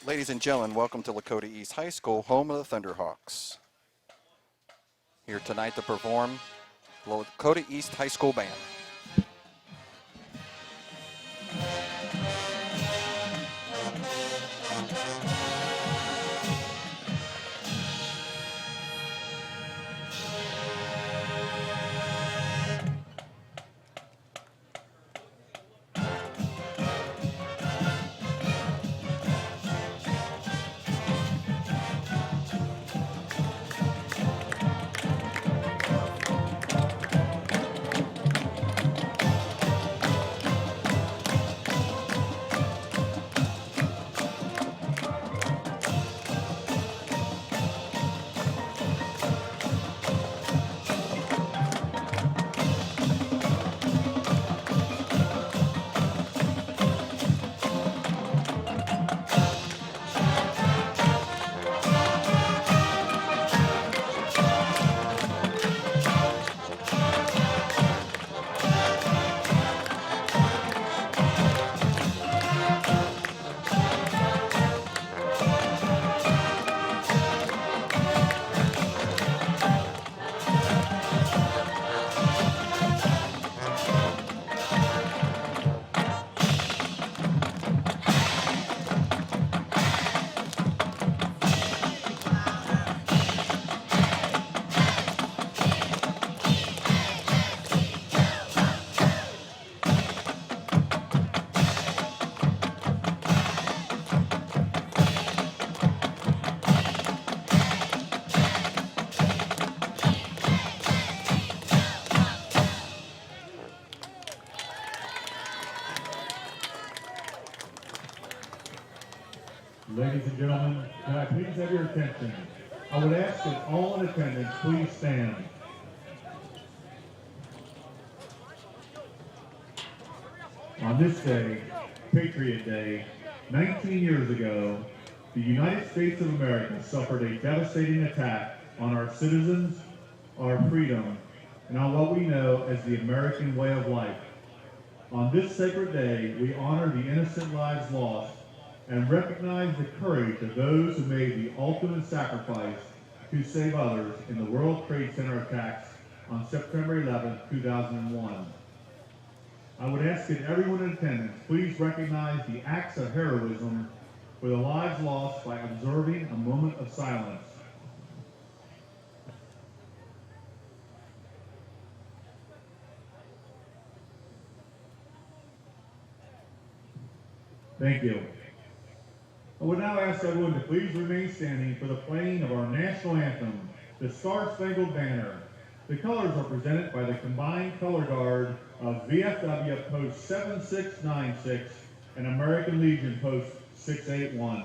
Ladies and gentlemen, welcome to Lakota East High School, home of the Thunderhawks. Here tonight to perform Lakota East High School Band. Ladies and gentlemen, can I please have your attention? I would ask that all in attendance please stand. On this day, Patriot Day, 19 years ago, the United States of America suffered a devastating attack on our citizens, our freedom, and on what we know as the American way of life. On this sacred day, we honor the innocent lives lost and recognize the courage of those who made the ultimate sacrifice to save others in the World Trade Center attacks on September 11, 2001. I would ask that everyone in attendance please recognize the acts of heroism for the lives lost by observing a moment of silence. Thank you. I would now ask everyone to please remain standing for the playing of our national anthem, the Star-Spangled Banner. The colors are presented by the Combined Color Guard of VFW Post 7696 and American Legion Post 681.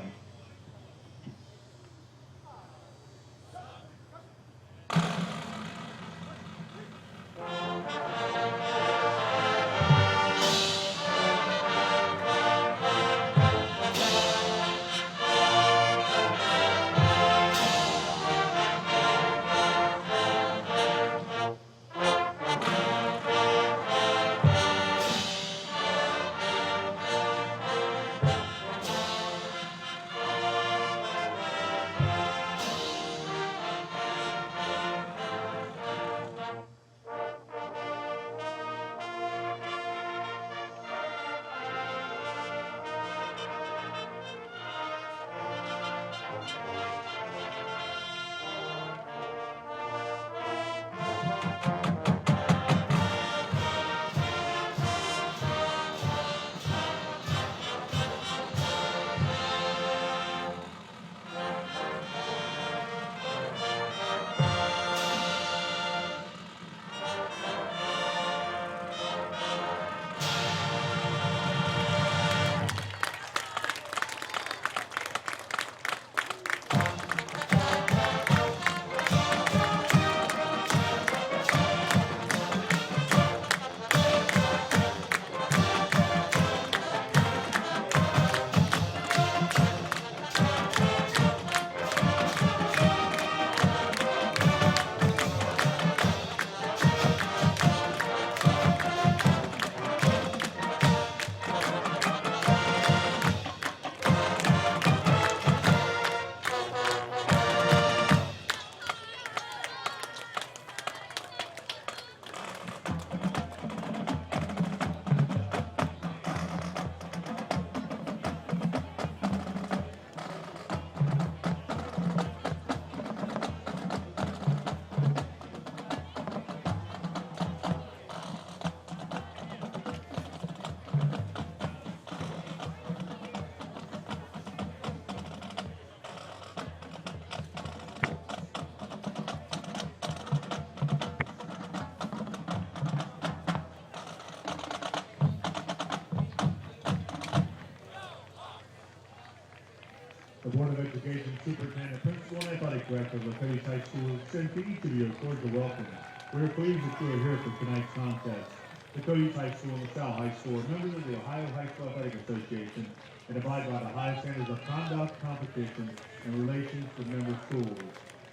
The Board of Education Superintendent, Principal, and Athletic Director of Lakota East High School extend to each of you a cordial welcome. We are pleased that you are here for tonight's contest. Lakota East High School and LaSalle High School are members of the Ohio High School Athletic Association and abide by the high standards of conduct, competition, and relations with member schools.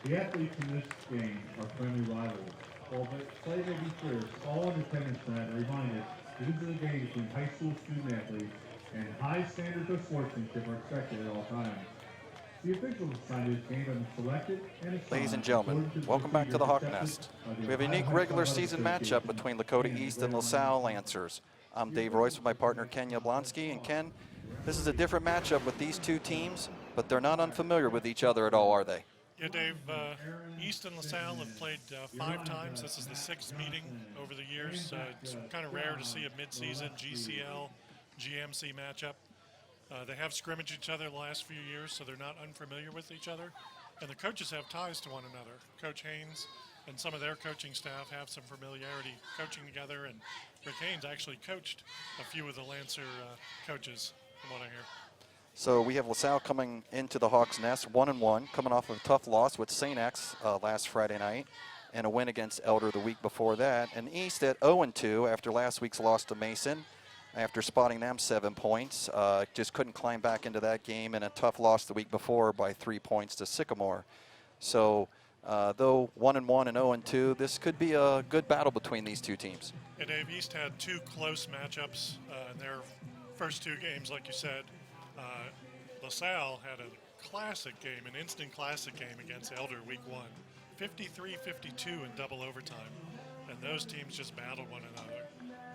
The athletes in this game are friendly rivals. While the play may be fierce, all in attendance tonight are reminded that this is a game between high school student athletes and high standards of sportsmanship are expected at all times. The officials assigned this game have been selected and assigned. Ladies and gentlemen, welcome back to the Hawk Nest. We have a unique regular season matchup between Lakota East and LaSalle Lancers. I'm Dave Royce with my partner Ken Yablonsky. And Ken, this is a different matchup with these two teams, but they're not unfamiliar with each other at all, are they? Yeah, Dave, East and LaSalle have played 5 times. This is the 6th meeting over the years. It's kind of rare to see a midseason GCL, GMC matchup. They have scrimmaged each other the last few years, so they're not unfamiliar with each other. And the coaches have ties to one another. Coach Haynes and some of their coaching staff have some familiarity coaching together, and Rick Haynes actually coached a few of the Lancer coaches, from what I hear. So we have LaSalle coming into the Hawks Nest 1-1, coming off of a tough loss with St. X last Friday night and a win against Elder the week before that. And East at 0-2 after last week's loss to Mason, after spotting them 7 points. Just couldn't climb back into that game, and a tough loss the week before by 3 points to Sycamore. So though 1-1 and 0-2, this could be a good battle between these two teams. Yeah, Dave, East had 2 close matchups in their first 2 games, like you said. LaSalle had a classic game, an instant classic game against Elder week 1, 53-52 in double overtime, and those teams just battled one another.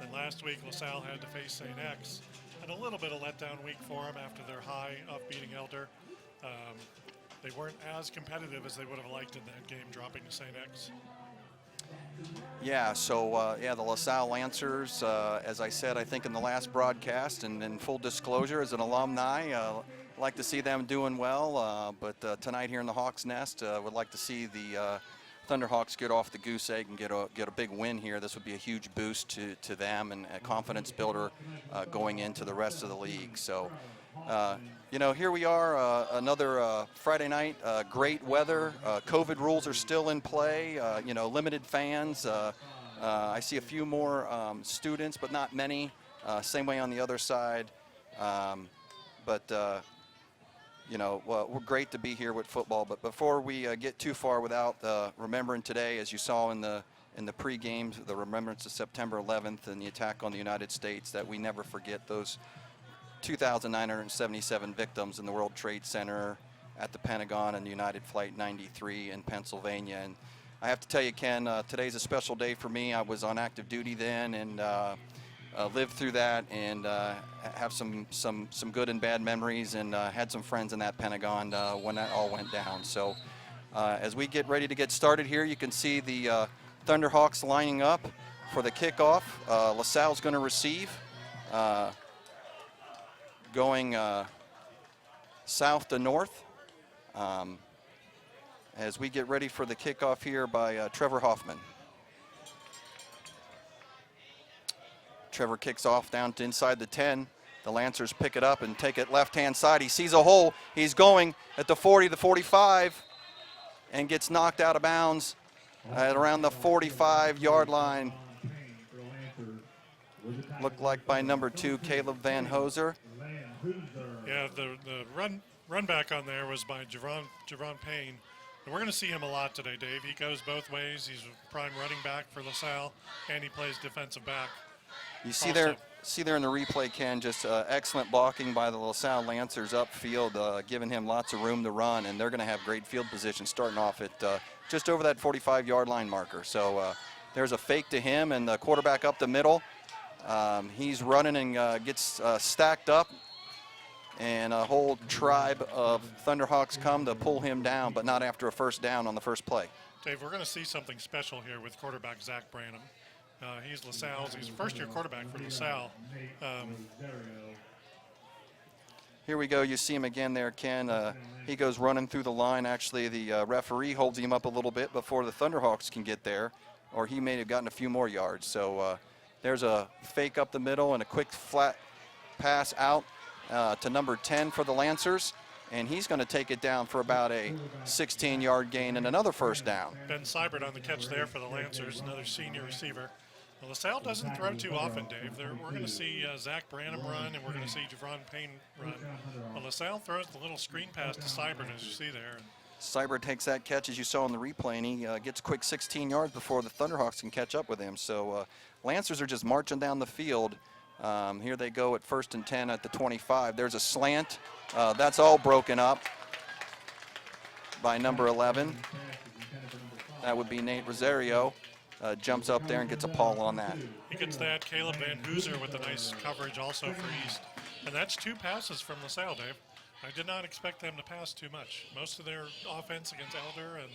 And last week LaSalle had to face St. X, and a little bit of letdown week for them after their high of beating Elder. They weren't as competitive as they would have liked in that game, dropping to St. X. Yeah, so the LaSalle Lancers, as I said, I think in the last broadcast, and in full disclosure, as an alumni, like to see them doing well. But tonight here in the Hawks Nest, would like to see the Thunderhawks get off the goose egg and get a big win here. This would be a huge boost to them and a confidence builder going into the rest of the league. So, here we are, another Friday night, great weather. COVID rules are still in play, limited fans. I see a few more students, but not many. Same way on the other side. We're great to be here with football. But before we get too far without remembering today, as you saw in the pregame, the remembrance of September 11th and the attack on the United States, that we never forget those 2,977 victims in the World Trade Center, at the Pentagon, and United Flight 93 in Pennsylvania. And I have to tell you, Ken, today's a special day for me. I was on active duty then, and lived through that, and have some good and bad memories, and had some friends in that Pentagon when that all went down. So as we get ready to get started here, you can see the Thunderhawks lining up for the kickoff. LaSalle's going to receive, going south to north, as we get ready for the kickoff here by Trevor Hoffman. Trevor kicks off down to inside the 10. The Lancers pick it up and take it left-hand side. He sees a hole. He's going at the 40, the 45, and gets knocked out of bounds at around the 45-yard line. Looked like by number 2, Caleb Van Hoser. Yeah, the run back on there was by Javon Payne. And we're going to see him a lot today, Dave. He goes both ways. He's a prime running back for LaSalle, and he plays defensive back. You see there in the replay, Ken, just excellent blocking by the LaSalle Lancers upfield, giving him lots of room to run, and they're going to have great field position starting off at just over that 45-yard line marker. So there's a fake to him, and the quarterback up the middle. He's running and gets stacked up, and a whole tribe of Thunderhawks come to pull him down, but not after a first down on the first play. Dave, we're going to see something special here with quarterback Zach Branham. He's LaSalle's. He's a first-year quarterback for LaSalle. Here we go. You see him again there, Ken. He goes running through the line. Actually, the referee holds him up a little bit before the Thunderhawks can get there, or he may have gotten a few more yards. So there's a fake up the middle and a quick flat pass out to number 10 for the Lancers. and he's going to take it down for about a 16-yard gain and another first down. Ben Seibert on the catch there for the Lancers, another senior receiver. Well, LaSalle doesn't throw too often, Dave. We're going to see Zach Branham run, and we're going to see Javon Payne run. Well, LaSalle throws the little screen pass to Seibert, as you see there. Seibert takes that catch, as you saw in the replay, and he gets a quick 16 yards before the Thunderhawks can catch up with him. So Lancers are just marching down the field. Here they go at 1st and 10 at the 25. There's a slant. That's all broken up by number 11. That would be Nate Rosario. Jumps up there and gets a paul on that. He gets that. Caleb Van Hooser with a nice coverage also for East. And that's 2 passes from LaSalle, Dave. I did not expect them to pass too much. Most of their offense against Elder and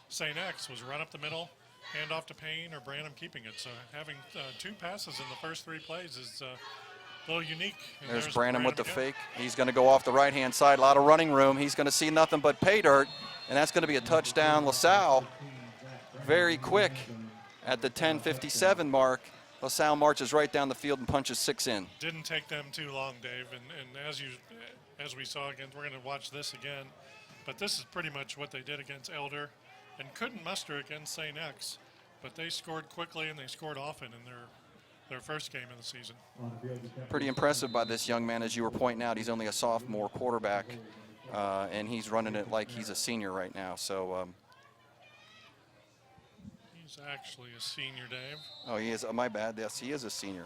St. X was run up the middle, hand off to Payne or Branham keeping it. So having 2 passes in the first 3 plays is a little unique. And there's Branham with the again. fake. He's going to go off the right-hand side. A lot of running room. He's going to see nothing but pay dirt, and that's going to be a touchdown. LaSalle, very quick at the 10:57 mark. LaSalle marches right down the field and punches 6 in. Didn't take them too long, Dave. And as we saw again, we're going to watch this again. But this is pretty much what they did against Elder and couldn't muster against St. X. But they scored quickly and they scored often in their first game of the season. Pretty impressive by this young man, as you were pointing out. He's only a sophomore quarterback, and he's running it like he's a senior right now. So he's actually a senior, Dave. oh, he is. My bad. Yes, he is a senior.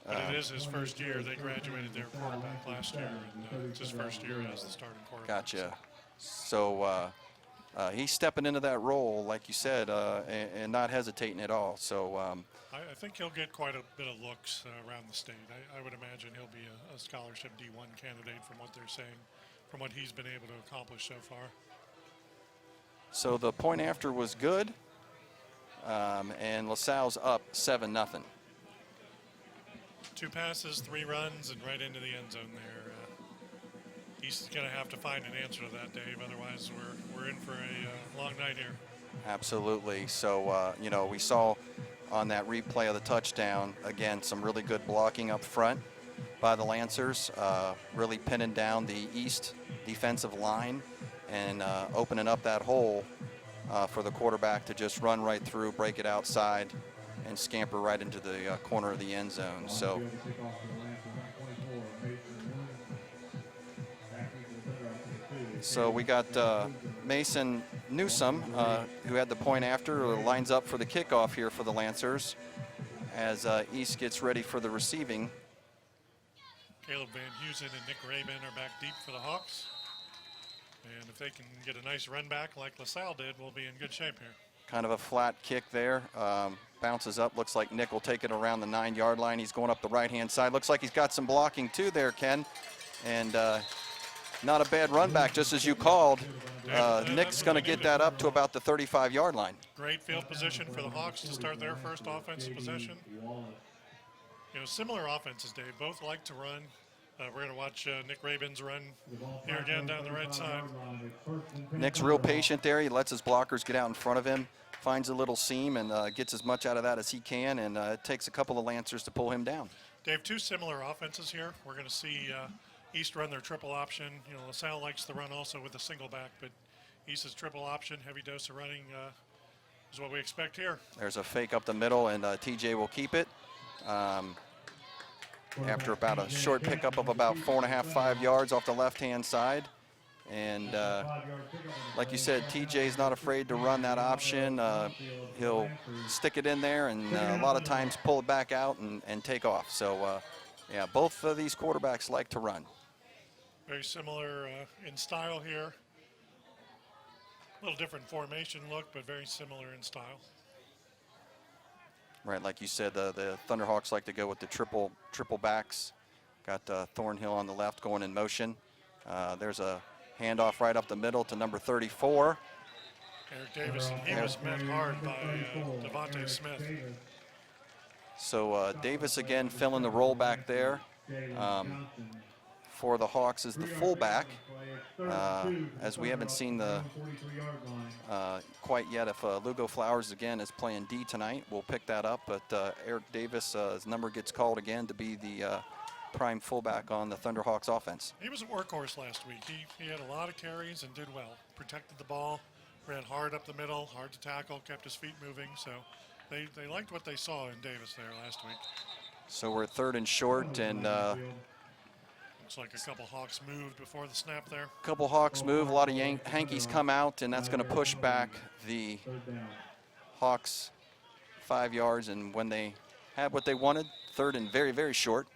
But it is his first year. They graduated their quarterback last year, and it's his first year as the starting quarterback. Gotcha. So he's stepping into that role, like you said, and not hesitating at all. So I think he'll get quite a bit of looks around the state. I would imagine he'll be a scholarship D1 candidate from what they're saying, from what he's been able to accomplish so far. So the point after was good, and LaSalle's up 7-0. 2 passes, 3 runs, and right into the end zone there. He's going to have to find an answer to that, Dave. Otherwise, we're in for a long night here. Absolutely. So, you know, we saw on that replay of the touchdown, again, some really good blocking up front by the Lancers, really pinning down the East defensive line and opening up that hole for the quarterback to just run right through, break it outside, and scamper right into the corner of the end zone. So we got Mason Newsome, who had the point after, lines up for the kickoff here for the Lancers as East gets ready for the receiving. Caleb Van Heusen and Nick Rabin are back deep for the Hawks. And if they can get a nice run back like LaSalle did, we'll be in good shape here. Kind of a flat kick there. Bounces up. Looks like Nick will take it around the 9-yard line. He's going up the right-hand side. Looks like he's got some blocking too there, Ken. And not a bad run back, just as you called. Nick's going to get that up to about the 35-yard line. Great field position for the Hawks to start their first offensive possession. You know, similar offenses, Dave. Both like to run. We're going to watch Nick Rabin's run here again down the right side. Nick's real patient there. He lets his blockers get out in front of him, finds a little seam, and gets as much out of that as he can, and it takes a couple of Lancers to pull him down. Dave, 2 similar offenses here. We're going to see East run their triple option. You know, LaSalle likes the run also with a single back, but East's triple option, heavy dose of running is what we expect here. There's a fake up the middle, and TJ will keep it. After about a short pickup of about 4.5, 5 yards off the left-hand side. And like you said, TJ's not afraid to run that option. He'll stick it in there and a lot of times pull it back out and take off. So, yeah, both of these quarterbacks like to run. Very similar in style here. A little different formation look, but very similar in style. Right, like you said, the Thunderhawks like to go with the triple backs. Got Thornhill on the left going in motion. There's a handoff right up the middle to number 34. Eric Davis, and he was met hard by Devontae Smith. So Davis again filling the role back there. For the Hawks is the fullback, as we haven't seen the quite yet. If Lugo Flowers again is playing D tonight, we'll pick that up. But Eric Davis, his number gets called again to be the prime fullback on the Thunderhawks offense. He was a workhorse last week. He had a lot of carries and did well. Protected the ball, ran hard up the middle, hard to tackle, kept his feet moving. So they liked what they saw in Davis there last week. So we're 3rd and short, and Looks like a couple Hawks moved before the snap there. a couple Hawks move, a lot of Hankies come out, and that's going to push back the Hawks 5 yards. And when they had what they wanted, 3rd and very, very short,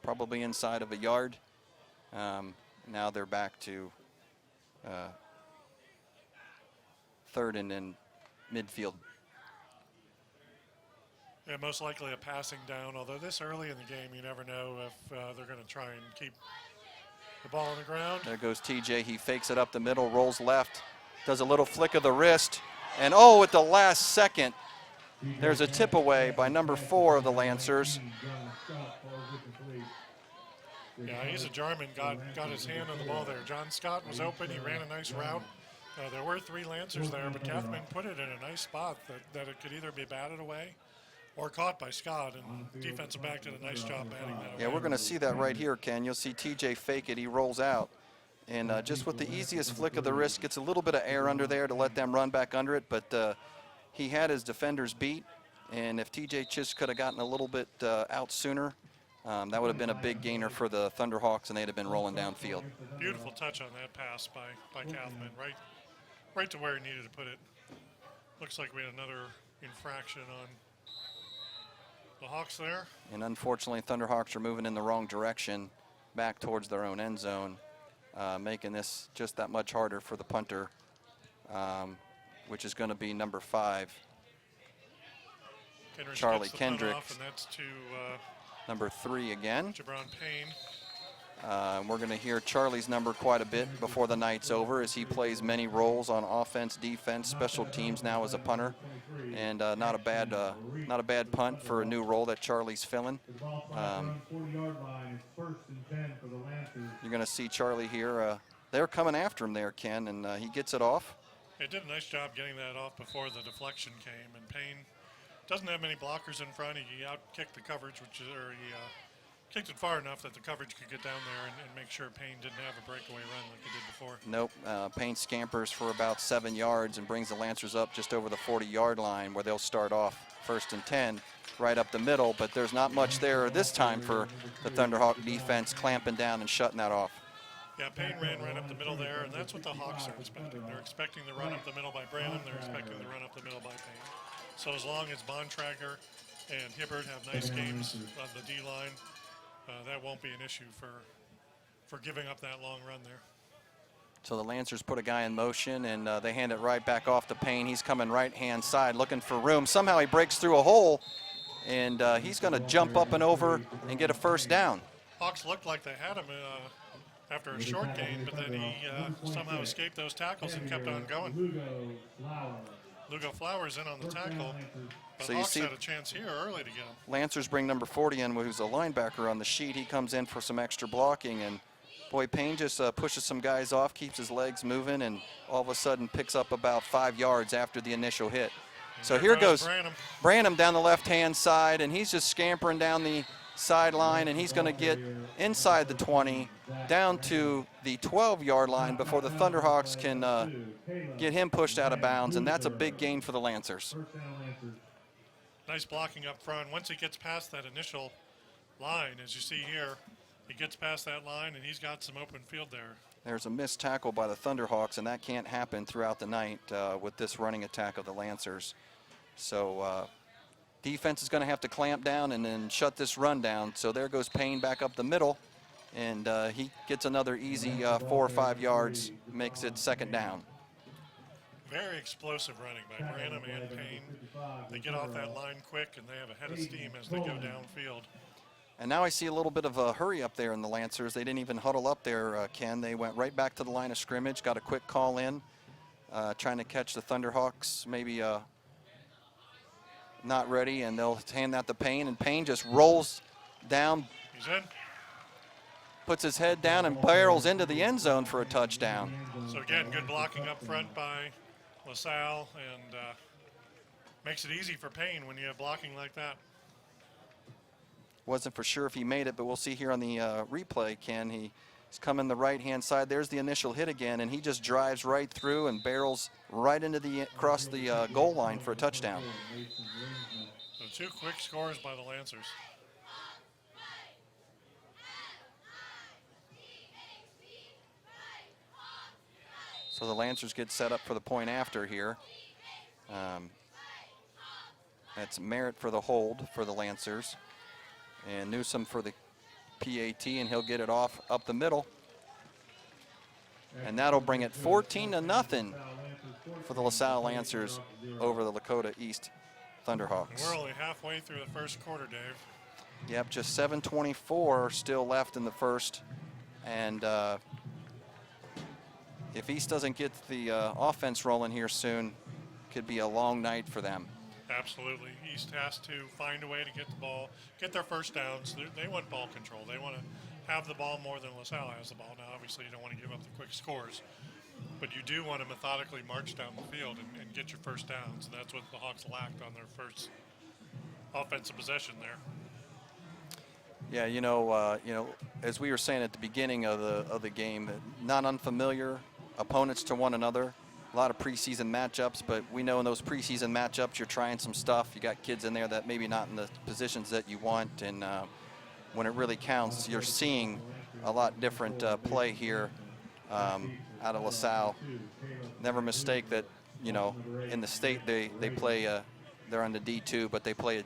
probably inside of a yard. Now they're back to 3rd and in midfield. Yeah, most likely a passing down, although this early in the game, you never know if they're going to try and keep the ball on the ground. There goes TJ. He fakes it up the middle, rolls left, does a little flick of the wrist, and oh, at the last second, there's a tip away by number 4 of the Lancers. Yeah, he's a German, got his hand on the ball there. John Scott was open. He ran a nice route. There were 3 Lancers there, but Kathman put it in a nice spot that it could either be batted away or caught by Scott, and defensive back did a nice job batting that away. Yeah, we're going to see that right here, Ken. You'll see TJ fake it. He rolls out. And just with the easiest flick of the wrist, gets a little bit of air under there to let them run back under it. But he had his defenders beat. And if TJ just could have gotten a little bit out sooner, that would have been a big gainer for the Thunderhawks, and they'd have been rolling downfield. Beautiful touch on that pass by Kathman, right to where he needed to put it. Looks like we had another infraction on the Hawks there. And unfortunately, Thunderhawks are moving in the wrong direction, back towards their own end zone, making this just that much harder for the punter, which is going to be number 5, Charlie Kendricks. And that's to number 3 again. Jabron Payne. We're going to hear Charlie's number quite a bit before the night's over, as he plays many roles on offense, defense, special teams now as a punter, and not a bad punt for a new role that Charlie's filling. You're going to see Charlie here. They're coming after him there, Ken, and he gets it off. He did a nice job getting that off before the deflection came, and Payne doesn't have many blockers in front. He out-kicked the coverage, he kicked it far enough that the coverage could get down there and make sure Payne didn't have a breakaway run like he did before. Nope. Payne scampers for about 7 yards and brings the Lancers up just over the 40-yard line, where they'll start off 1st and 10 right up the middle. But there's not much there this time for the Thunderhawk defense, clamping down and shutting that off. Yeah, Payne ran right up the middle there, and that's what the Hawks are expecting. They're expecting the run up the middle by Branham. They're expecting the run up the middle by Payne. So as long as Bontrager and Hibbert have nice games on the D-line, that won't be an issue for giving up that long run there. So the Lancers put a guy in motion, and they hand it right back off to Payne. He's coming right-hand side looking for room. Somehow he breaks through a hole, and he's going to jump up and over and get a 1st down. Hawks looked like they had him after a short gain, but then he somehow escaped those tackles and kept on going. Lugo Flowers in on the tackle, but So you Hawks see had a chance here early to get him. Lancers bring number 40 in, who's a linebacker on the sheet. He comes in for some extra blocking, and boy, Payne just pushes some guys off, keeps his legs moving, and all of a sudden picks up about 5 yards after the initial hit. And So there here goes Branham. Branham down the left-hand side, and he's just scampering down the sideline, and he's going to get inside the 20, down to the 12-yard line before the Thunderhawks can get him pushed out of bounds, and that's a big gain for the Lancers. Nice blocking up front. Once he gets past that initial line, as you see here, he gets past that line, and he's got some open field there. There's a missed tackle by the Thunderhawks, and that can't happen throughout the night with this running attack of the Lancers. So defense is going to have to clamp down and then shut this run down. So there goes Payne back up the middle, and he gets another easy 4 or 5 yards, makes it 2nd down. Very explosive running by Branham and Payne. They get off that line quick, and they have a head of steam as they go downfield. And now I see a little bit of a hurry up there in the Lancers. They didn't even huddle up there, Ken. They went right back to the line of scrimmage, got a quick call in, trying to catch the Thunderhawks, maybe not ready, and they'll hand that to Payne, and Payne just rolls down. He's in. Puts his head down and barrels into the end zone for a touchdown. So again, good blocking up front by LaSalle, and makes it easy for Payne when you have blocking like that. Wasn't for sure if he made it, but we'll see here on the replay, Ken. He's coming the right-hand side. There's the initial hit again, and he just drives right through and barrels right into the across the goal line for a touchdown. So 2 quick scores by the Lancers. So the Lancers get set up for the point after here. That's Merritt for the hold for the Lancers. And Newsom for the PAT, and he'll get it off up the middle. And that'll bring it 14-0 for the LaSalle Lancers over the Lakota East Thunderhawks. And we're only halfway through the first quarter, Dave. Yep, just 7:24 still left in the first. And if East doesn't get the offense rolling here soon, could be a long night for them. Absolutely. East has to find a way to get the ball, get their first downs. They want ball control. They want to have the ball more than LaSalle has the ball. Now, obviously, you don't want to give up the quick scores, but you do want to methodically march down the field and get your first downs. And that's what the Hawks lacked on their first offensive possession there. Yeah, as we were saying at the beginning of the game, not unfamiliar opponents to one another. A lot of preseason matchups, but we know in those preseason matchups you're trying some stuff. You got kids in there that maybe not in the positions that you want, and when it really counts, you're seeing a lot different play here out of LaSalle. Never mistake that, in the state they play, they're on the D2, but they play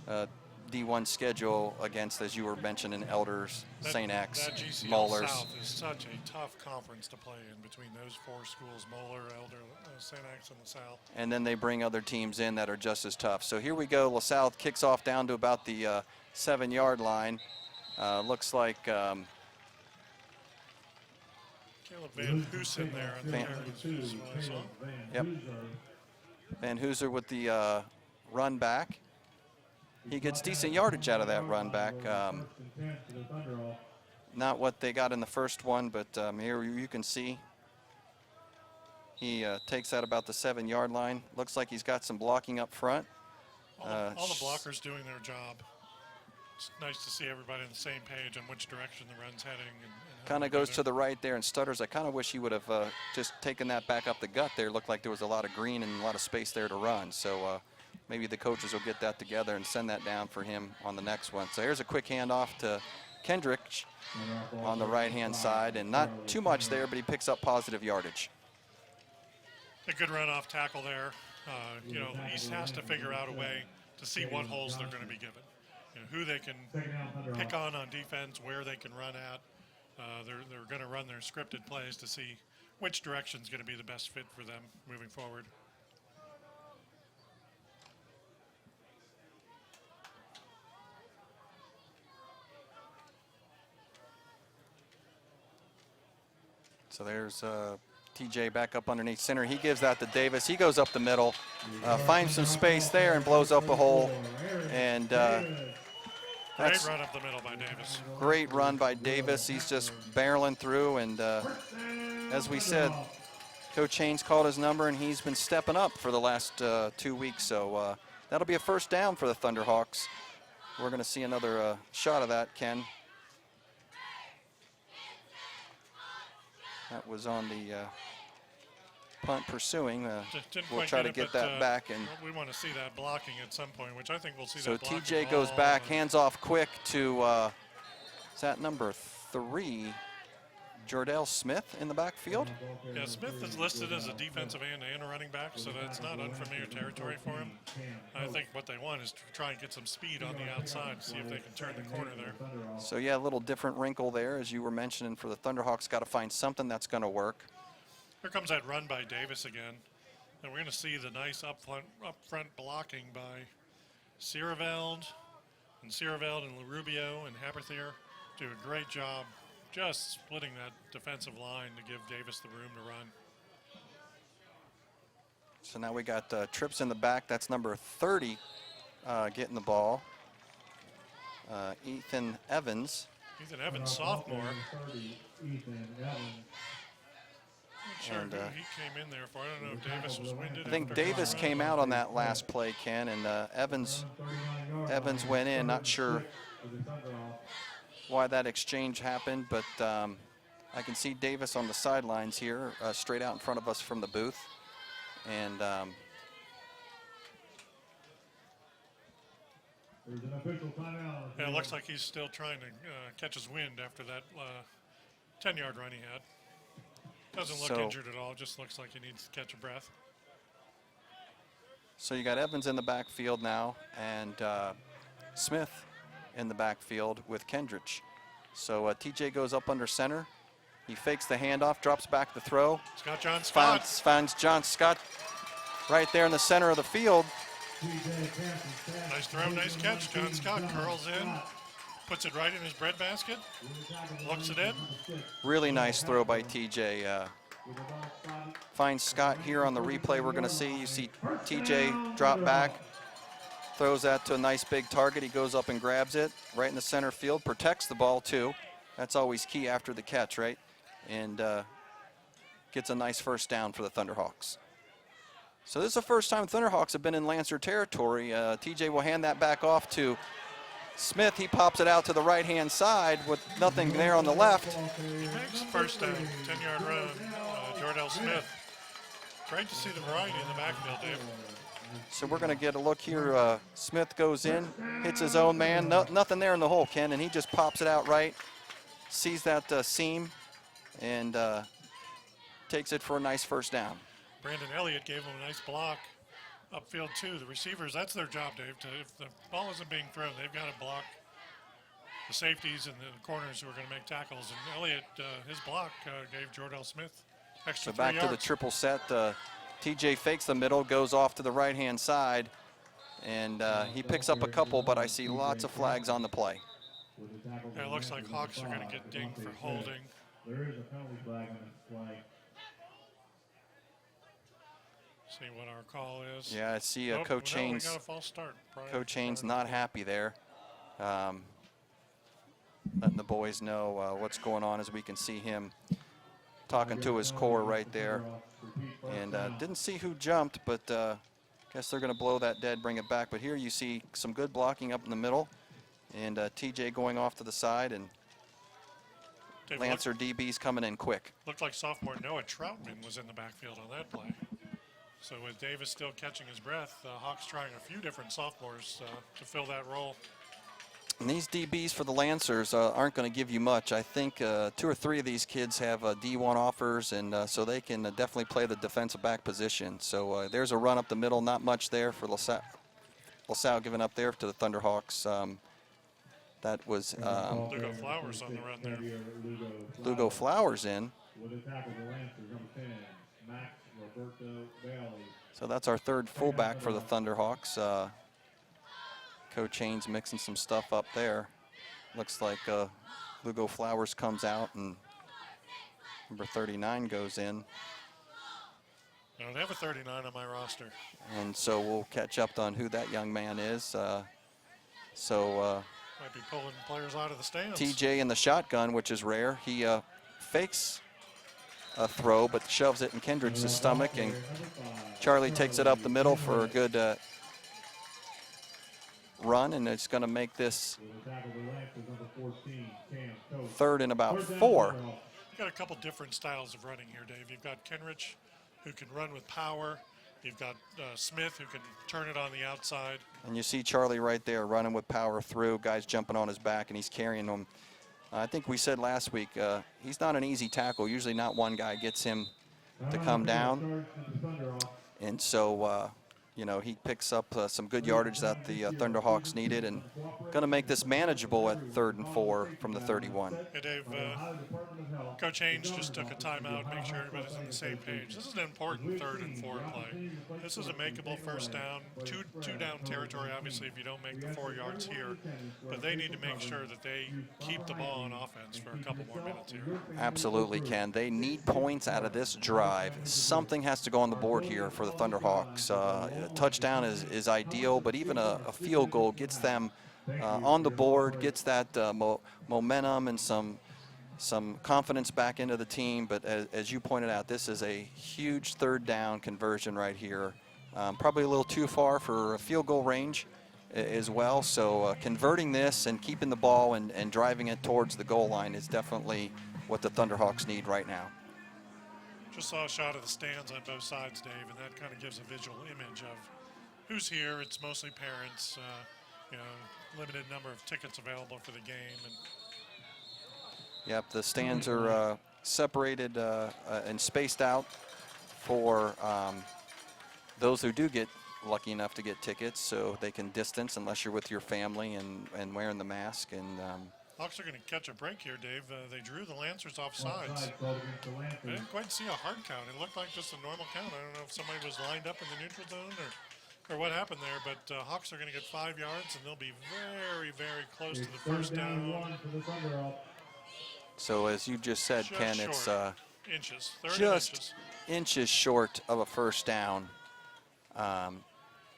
a D1 schedule against, as you were mentioning, Elders, St. X, that GCL Mollers. South is such a tough conference to play in between those 4 schools, Moeller, Elder, St. X, and LaSalle. And then they bring other teams in that are just as tough. So here we go. LaSalle kicks off down to about the 7-yard line. Looks like Caleb Van Hoosen there. Yep. Van Hooser with the run back. He gets decent yardage out of that run back. Not what they got in the first one, but here you can see he takes that about the 7-yard line. Looks like he's got some blocking up front. All the blockers doing their job. It's nice to see everybody on the same page on which direction the run's heading. And kind of goes to the right there and stutters. I kind of wish he would have just taken that back up the gut there. Looked like there was a lot of green and a lot of space there to run. So maybe the coaches will get that together and send that down for him on the next one. So here's a quick handoff to Kendrick on the right-hand side, and not too much there, but he picks up positive yardage. A good run-off tackle there. East has to figure out a way to see what holes they're going to be given. Who they can pick on defense, where they can run at. They're going to run their scripted plays to see which direction is going to be the best fit for them moving forward. So there's TJ back up underneath center. He gives that to Davis. He goes up the middle, finds some space there and blows up a hole. And great run up the middle by Davis. Great run by Davis. He's just barreling through. And as we said, Coach Haynes called his number, and he's been stepping up for the last 2 weeks. So that'll be a first down for the Thunderhawks. We're going to see another shot of that, Ken. That was on the punt pursuing. We'll try to get that back. And we want to see that blocking at some point, which I think we'll see. So that blocking TJ goes back, hands off quick to, is that number 3, Jordell Smith in the backfield? Yeah, Smith is listed as a defensive end and a running back, so that's not unfamiliar territory for him. I think what they want is to try and get some speed on the outside, see if they can turn the corner there. So yeah, a little different wrinkle there, as you were mentioning, for the Thunderhawks. Got to find something that's going to work. Here comes that run by Davis again. And we're going to see the nice up front blocking by Sierraveld and LaRubio and Haberthier do a great job just splitting that defensive line to give Davis the room to run. So now we got trips in the back. That's number 30 getting the ball. Ethan Evans. Ethan Evans, sophomore. Sure, and, who he came in there for. I don't know if Davis was winded. I think Davis came out on that last play, Ken, and Evans went in. Not sure why that exchange happened, but I can see Davis on the sidelines here, straight out in front of us from the booth. And there's an official timeout. Yeah, it looks like he's still trying to catch his wind after that 10-yard run he had. Doesn't look injured at all, just looks like he needs to catch a breath. So you got Evans in the backfield now, and Smith in the backfield with Kendrich. So TJ goes up under center. He fakes the handoff, drops back the throw. Scott John Scott. Finds John Scott right there in the center of the field. Nice throw, nice catch. John Scott curls in, puts it right in his breadbasket, looks it in. Really nice throw by TJ. Finds Scott here on the replay we're going to see. You see TJ drop back, throws that to a nice big target. He goes up and grabs it right in the center field, protects the ball too. That's always key after the catch, right? And gets a nice first down for the Thunderhawks. So this is the first time Thunderhawks have been in Lancer territory. TJ will hand that back off to Smith. He pops it out to the right-hand side with nothing there on the left. He makes the first down, 10-yard run. Jordell Smith. Great to see the variety in the backfield, Dave. So we're going to get a look here. Smith goes in, hits his own man. Nothing there in the hole, Ken, and he just pops it out right. Sees that seam and takes it for a nice first down. Brandon Elliott gave him a nice block upfield too. The receivers, that's their job, Dave. If the ball isn't being thrown, they've got to block the safeties and the corners who are going to make tackles. And Elliott, his block gave Jordell Smith extra 3 So back yards. to the triple set. TJ fakes the middle, goes off to the right-hand side, and he picks up a couple, but I see lots of flags on the play. Yeah, it looks like Hawks are going to get dinged for holding. There is a penalty flag on this play. See what our call is. Yeah, I see Nope, Coach no, we Haynes. got a false start. Coach Haynes not happy there. Letting the boys know what's going on, as we can see him talking to his core right there. And didn't see who jumped, but guess they're going to blow that dead, bring it back. But here you see some good blocking up in the middle, and TJ going off to the side, and Dave, Lancer DB's coming in quick. Looked like sophomore Noah Troutman was in the backfield on that play. So with Davis still catching his breath, Hawks trying a few different sophomores to fill that role. And these DBs for the Lancers aren't going to give you much. I think 2 or 3 of these kids have D1 offers, and so they can definitely play the defensive back position. So there's a run up the middle, not much there for LaSalle. LaSalle giving up there to the Thunderhawks. That was Lugo Flowers on the run there. Lugo Flowers in. With a tackle, the Lancers, number 10, Max Roberto Bailey. So that's our third fullback for the Thunderhawks. Coach Haynes mixing some stuff up there. Looks like Lugo Flowers comes out and number 39 goes in. No, they have a 39 on my roster. And so we'll catch up on who that young man is. Might be pulling players out of the stands. TJ in the shotgun, which is rare. He fakes a throw, but shoves it in Kendrick's stomach, and Charlie takes it up the middle for a good run, and it's going to make this third and about 4. You've got a couple different styles of running here, Dave. You've got Kenrich, who can run with power. You've got Smith, who can turn it on the outside. And you see Charlie right there running with power through. Guys jumping on his back, and he's carrying them. I think we said last week, he's not an easy tackle. Usually not one guy gets him to come down. And so, you know, he picks up some good yardage that the Thunderhawks needed, and going to make this manageable at 3rd and 4 from the 31. Hey, Dave, Coach Haynes just took a timeout, make sure everybody's on the same page. This is an important 3rd and 4 play. This is a makeable first down, two down territory, obviously, if you don't make the 4 yards here. But they need to make sure that they keep the ball on offense for a couple more minutes here. Absolutely, Ken. They need points out of this drive. Something has to go on the board here for the Thunderhawks. A touchdown is ideal, but even a field goal gets them on the board, gets that momentum and some confidence back into the team. But as you pointed out, this is a huge 3rd down conversion right here. Probably a little too far for a field goal range, as well. So converting this and keeping the ball and driving it towards the goal line is definitely what the Thunderhawks need right now. Just saw a shot of the stands on both sides, Dave, and that kind of gives a visual image of who's here. It's mostly parents, you know, limited number of tickets available for the game. And yep, the stands are separated and spaced out for those who do get lucky enough to get tickets, so they can distance unless you're with your family and wearing the mask. And Hawks are going to catch a break here, Dave. They drew the Lancers off sides. I didn't quite see a hard count. It looked like just a normal count. I don't know if somebody was lined up in the neutral zone or what happened there, but Hawks are going to get 5 yards, and they'll be very, very close to the first down. So as you just said, Just Ken, short. it's Inches, 30 just inches short of a first down.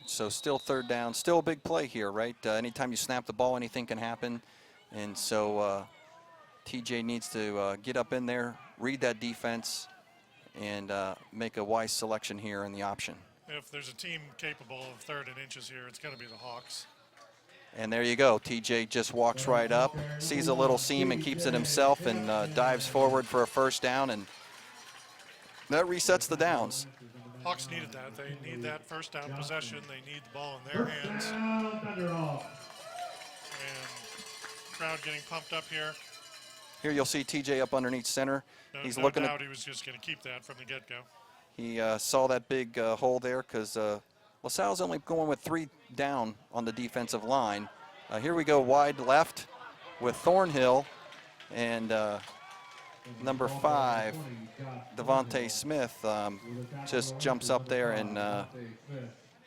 So still third down, still a big play here, right? Anytime you snap the ball, anything can happen. And so TJ needs to get up in there, read that defense, and make a wise selection here in the option. If there's a team capable of 3rd and inches here, it's going to be the Hawks. And there you go. TJ just walks right up, sees a little seam and keeps it himself, and dives forward for a first down, and that resets the downs. Hawks needed that. They need that first down possession. They need the ball in their hands. And crowd getting pumped up here. Here you'll see TJ up underneath center. He's no looking doubt at. He was just going to keep that from the get-go. He saw that big hole there because LaSalle's only going with 3 down on the defensive line. Here we go wide left with Thornhill and number 5, Devontae Smith, just jumps up there and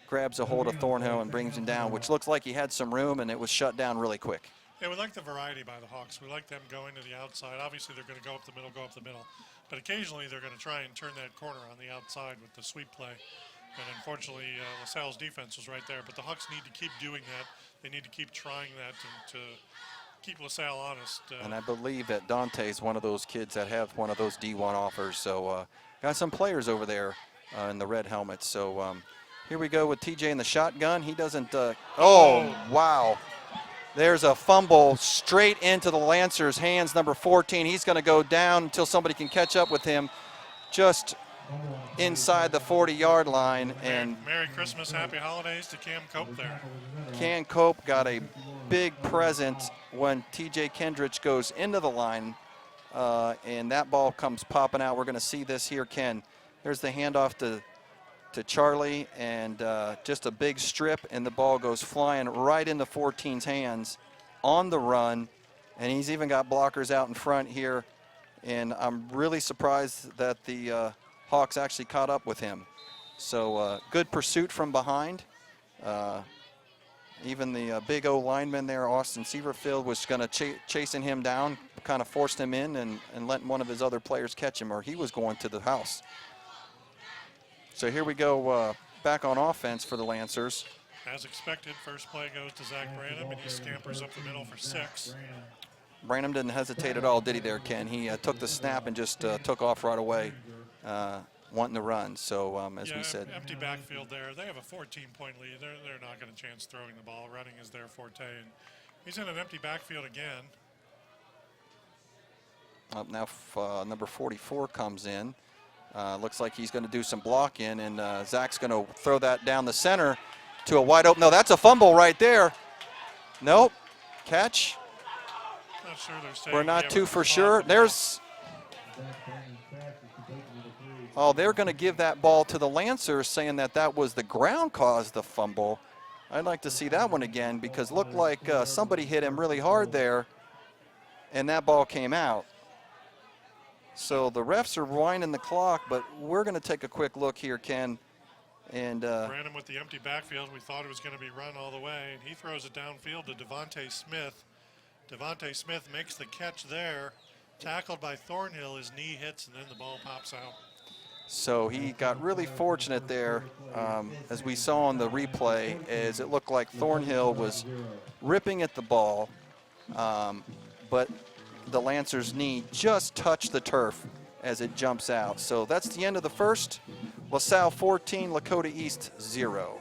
grabs a hold of Thornhill and brings him down, which looks like he had some room and it was shut down really quick. Yeah, we like the variety by the Hawks. We like them going to the outside. Obviously, they're going to go up the middle. But occasionally, they're going to try and turn that corner on the outside with the sweep play. And unfortunately, LaSalle's defense was right there. But the Hawks need to keep doing that. They need to keep trying that to keep LaSalle honest. And I believe that Dante's one of those kids that have one of those D1 offers. So got some players over there in the red helmets. So here we go with TJ in the shotgun. He doesn't. Oh, wow. There's a fumble straight into the Lancers' hands, number 14. He's going to go down until somebody can catch up with him just inside the 40-yard line. And Merry Christmas, Happy Holidays to Cam Cope there. Cam Cope got a big present when TJ Kendrich goes into the line, and that ball comes popping out. We're going to see this here, Ken. There's the handoff to Charlie, and just a big strip, and the ball goes flying right into 14's hands on the run, and he's even got blockers out in front here, and I'm really surprised that the Hawks actually caught up with him. So good pursuit from behind. Even the big O lineman there, Austin Severfield, was going to chasing him down, kind of forced him in and letting one of his other players catch him, or he was going to the house. So here we go back on offense for the Lancers. As expected, first play goes to Zach Branham, and he scampers up the middle for 6. Branham didn't hesitate at all, did he there, Ken? He took the snap and just took off right away, wanting to run. So as we said. Empty backfield there. They have a 14-point lead. They're not going to chance throwing the ball. Running is their forte. And he's in an empty backfield again. Up now, number 44 comes in. Looks like he's going to do some blocking, and Zach's going to throw that down the center to a wide open. No, that's a fumble right there. Nope. Catch. Not sure they're saying. We're not too for sure. There's. Oh, they're going to give that ball to the Lancers, saying that was the ground caused the fumble. I'd like to see that one again because it looked like somebody hit him really hard there, and that ball came out. So the refs are winding the clock, but we're going to take a quick look here, Ken. And Branham with the empty backfield. We thought it was going to be run all the way, and he throws it downfield to Devontae Smith. Devontae Smith makes the catch there, tackled by Thornhill. His knee hits, and then the ball pops out. So he got really fortunate there, as we saw on the replay, as it looked like Thornhill was ripping at the ball, but the Lancers' knee just touched the turf as it jumps out. So that's the end of the first. LaSalle 14, Lakota East 0.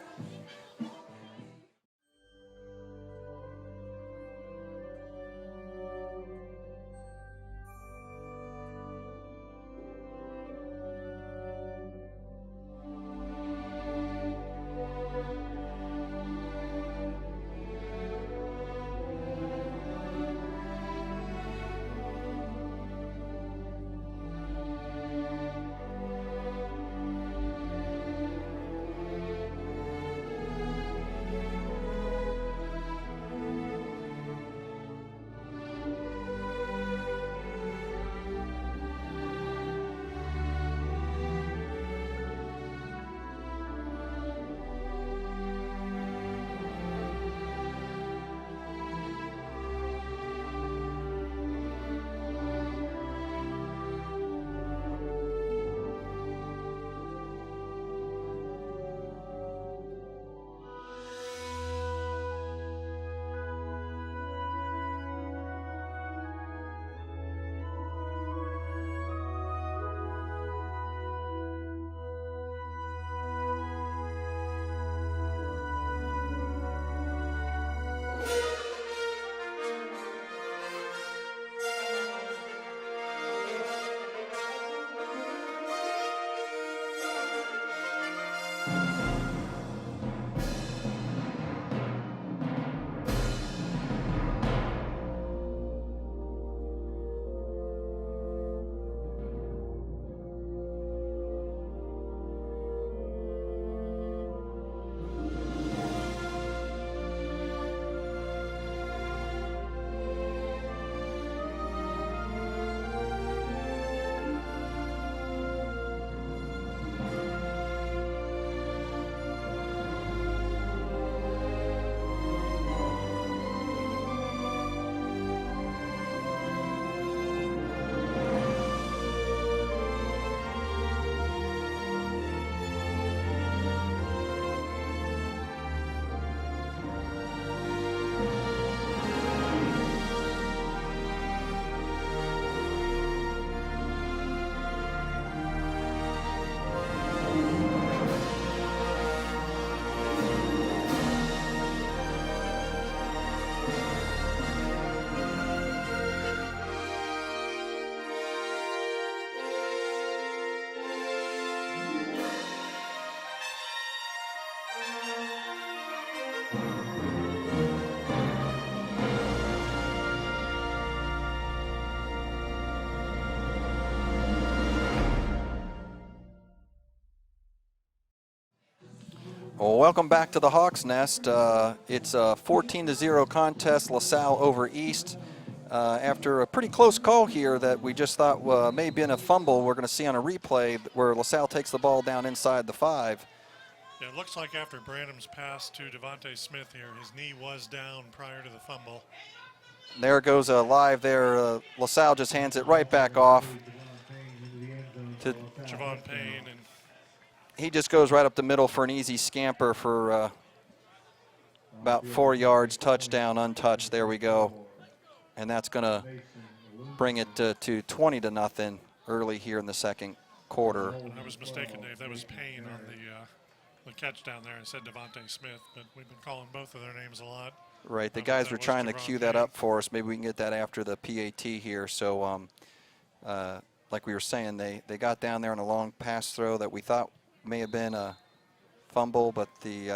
Well, welcome back to the Hawks Nest. It's a 14-0 contest, LaSalle over East. After a pretty close call here that we just thought may have been a fumble, we're going to see on a replay where LaSalle takes the ball down inside the 5. Yeah, it looks like after Branham's pass to Devontae Smith here, his knee was down prior to the fumble. There goes a live there. LaSalle just hands it right back off to Javon Payne, and he just goes right up the middle for an easy scamper for about 4 yards, touchdown, untouched. There we go. And that's going to bring it to 20-0 early here in the second quarter. I was mistaken, Dave. That was Payne on the catch down there. I said Devontae Smith, but we've been calling both of their names a lot. Right, the guys were trying to cue that up for us. Maybe we can get that after the PAT here. So, like we were saying, they got down there on a long pass throw that we thought may have been a fumble, but the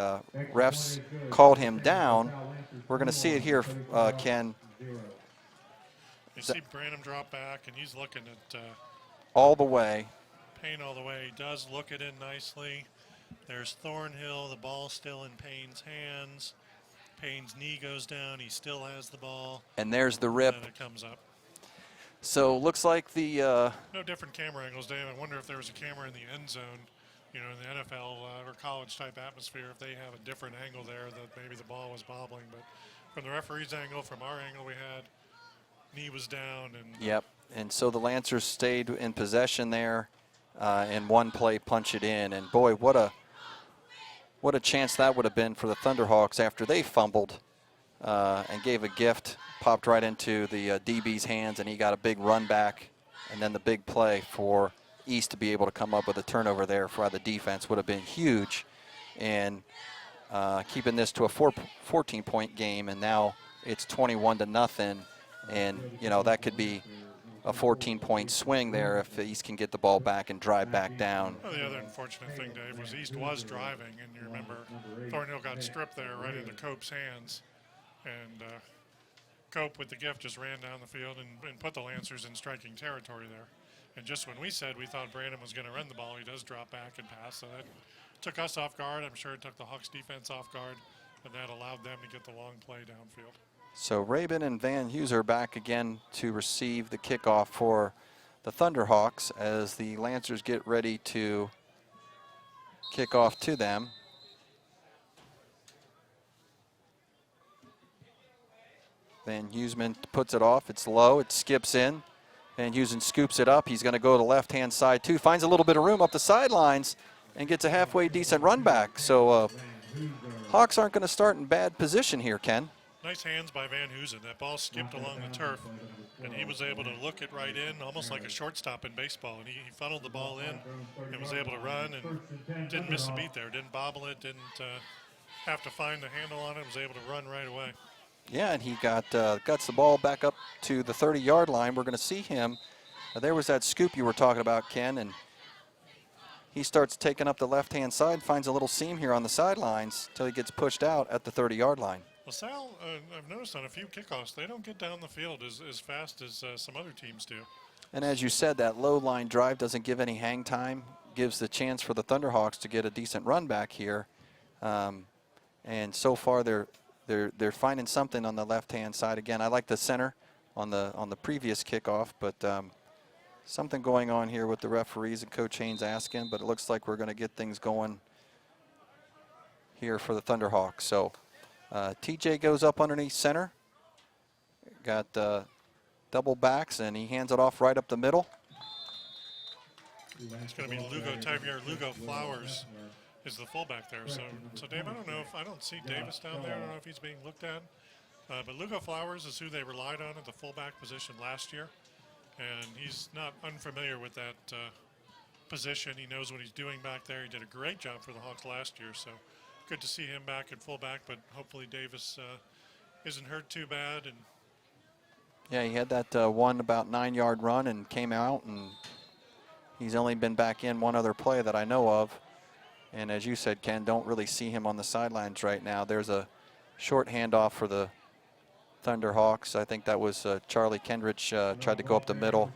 refs called him down. We're going to see it here, Ken. You see Branham drop back, and he's looking at all the way. Payne all the way. He does look it in nicely. There's Thornhill. The ball's still in Payne's hands. Payne's knee goes down. He still has the ball. And there's the rip. And it comes up. So looks like the no different camera angles, Dave. I wonder if there was a camera in the end zone, you know, in the NFL or college type atmosphere, if they have a different angle there that maybe the ball was bobbling. But from the referee's angle, from our angle, we had knee was down. And yep. And so the Lancers stayed in possession there, and one play punch it in. And boy, what a chance that would have been for the Thunderhawks after they fumbled and gave a gift. Popped right into the DB's hands, and he got a big run back. And then the big play for East to be able to come up with a turnover there for the defense would have been huge. And keeping this to a 14-point game, and now it's 21-0. And, you know, that could be a 14-point swing there if East can get the ball back and drive back down. Well, the other unfortunate thing, Dave, was East was driving, and you remember Thornhill got stripped there right into Cope's hands. And Cope with the gift just ran down the field and put the Lancers in striking territory there. And just when we said we thought Branham was going to run the ball, he does drop back and pass. So that took us off guard. I'm sure it took the Hawks defense off guard, and that allowed them to get the long play downfield. So Rabin and Van Hughes are back again to receive the kickoff for the Thunderhawks as the Lancers get ready to kick off to them. Van Huseman puts it off. It's low. It skips in. Van Husen scoops it up. He's going to go to the left-hand side, too. Finds a little bit of room up the sidelines and gets a halfway decent run back. So Hawks aren't going to start in bad position here, Ken. Nice hands by Van Husen. That ball skipped along the turf, and he was able to look it right in, almost like a shortstop in baseball. And he funneled the ball in and was able to run and didn't miss a beat there. Didn't bobble it, didn't have to find the handle on it, was able to run right away. Yeah, and he guts the ball back up to the 30-yard line. We're going to see him. There was that scoop you were talking about, Ken, and he starts taking up the left-hand side, finds a little seam here on the sidelines until he gets pushed out at the 30-yard line. LaSalle, I've noticed on a few kickoffs, they don't get down the field as fast as some other teams do. And as you said, that low line drive doesn't give any hang time, gives the chance for the Thunderhawks to get a decent run back here. And so far they're finding something on the left-hand side. Again, I like the center on the previous kickoff, but something going on here with the referees and Coach Haynes asking, but it looks like we're going to get things going here for the Thunderhawks. So TJ goes up underneath center, got double backs, and he hands it off right up the middle. It's going to be Lugo Flowers is the fullback there. So Dave, I don't see Davis down there. I don't know if he's being looked at. But Lugo Flowers is who they relied on at the fullback position last year. And he's not unfamiliar with that position. He knows what he's doing back there. He did a great job for the Hawks last year. So good to see him back at fullback. But hopefully Davis isn't hurt too bad. And yeah, he had that one about 9-yard run and came out. And he's only been back in one other play that I know of. And as you said, Ken, don't really see him on the sidelines right now. There's a short handoff for the Thunderhawks. I think that was Charlie Kendrich tried to go up the middle.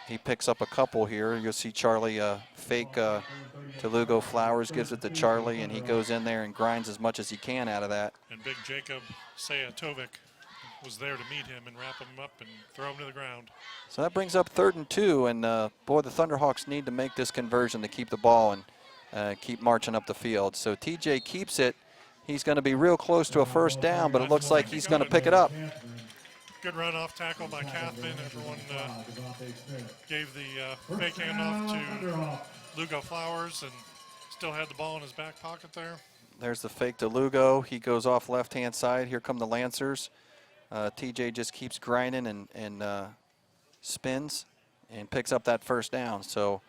He picks up a couple here. You'll see Charlie fake Lugo. Flowers gives it to Charlie, and he goes in there and grinds as much as he can out of that. And big Jacob Sayatovic was there to meet him and wrap him up and throw him to the ground. So that brings up 3rd and 2, and boy, the Thunderhawks need to make this conversion to keep the ball and keep marching up the field. So TJ keeps it. He's going to be real close to a first down, but it looks like he's going to pick it up. Good run off tackle by Kathman. Everyone gave the fake handoff to Lugo Flowers and still had the ball in his back pocket there. There's the fake to Lugo. He goes off left-hand side. Here come the Lancers. TJ just keeps grinding and spins and picks up that first down. So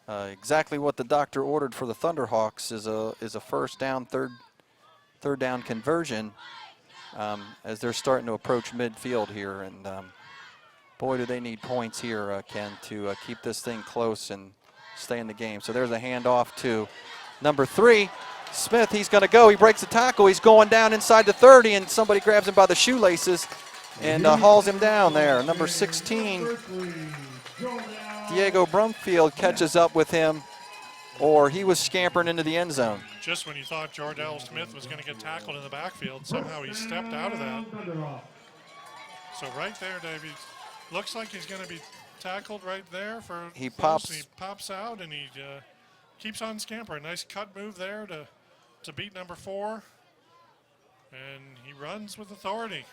exactly what the doctor ordered for the Thunderhawks is a first down, third down conversion as they're starting to approach midfield here. And boy, do they need points here, Ken, to keep this thing close and stay in the game. So there's a handoff to number 3. Smith, he's going to go. He breaks the tackle. He's going down inside the 30, and somebody grabs him by the shoelaces and hauls him down there. Number 16, Diego Brumfield catches up with him, or he was scampering into the end zone. Just when you thought Jordell Smith was going to get tackled in the backfield, somehow he stepped out of that. So right there, Davey, looks like he's going to be tackled right there. He pops out, and he keeps on scampering. Nice cut move there to beat number 4. And he runs with authority.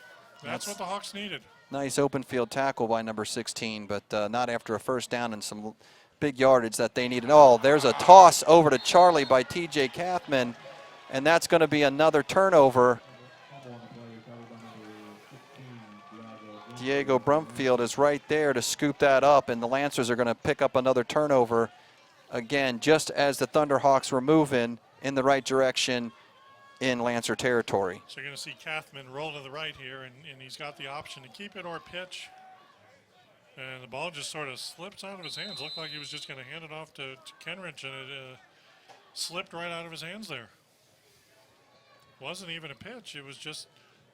That's what the Hawks needed. Nice open field tackle by number 16, but not after a first down and some big yardage that they needed. Oh, there's a toss over to Charlie by TJ Kathman, and that's going to be another turnover. Diego Brumfield is right there to scoop that up, and the Lancers are going to pick up another turnover again, just as the Thunderhawks were moving in the right direction in Lancer territory. So you're going to see Kathman roll to the right here, and he's got the option to keep it or pitch. And the ball just sort of slips out of his hands. Looked like he was just going to hand it off to Kenrich, and it slipped right out of his hands there. Wasn't even a pitch. It was just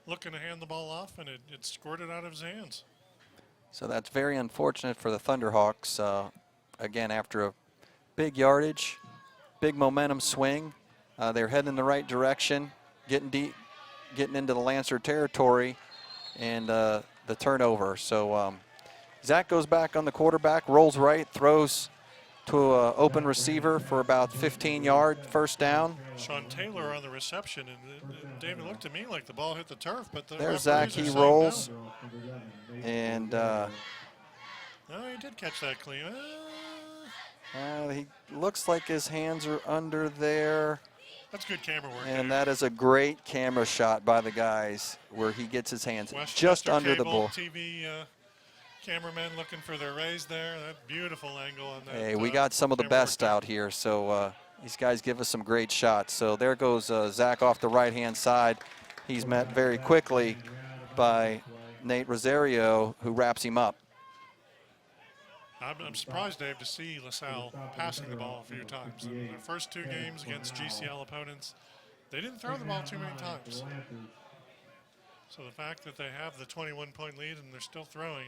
looking to hand the ball off, and it squirted out of his hands. So that's very unfortunate for the Thunderhawks. Again, after a big yardage, big momentum swing, they're heading in the right direction, getting deep, getting into the Lancer territory, and the turnover. So Zach goes back on the quarterback, rolls right, throws to an open receiver for about 15-yard first down. Sean Taylor on the reception, and David looked to me like the ball hit the turf, but there's Zach. He rolls, and no, he did catch that clean. He looks like his hands are under there. That's good camera work. And there. that is a great camera shot by the guys where he gets his hands Westchester just under the Cable ball. TV cameramen looking for their raise there. That beautiful angle on that. Hey, we got some of the best out here, so these guys give us some great shots. So there goes Zach off the right-hand side. He's met very quickly by Nate Rosario, who wraps him up. I'm surprised, Dave, to see LaSalle passing the ball a few times. In their first 2 games against GCL opponents, they didn't throw the ball too many times. So the fact that they have the 21-point lead and they're still throwing,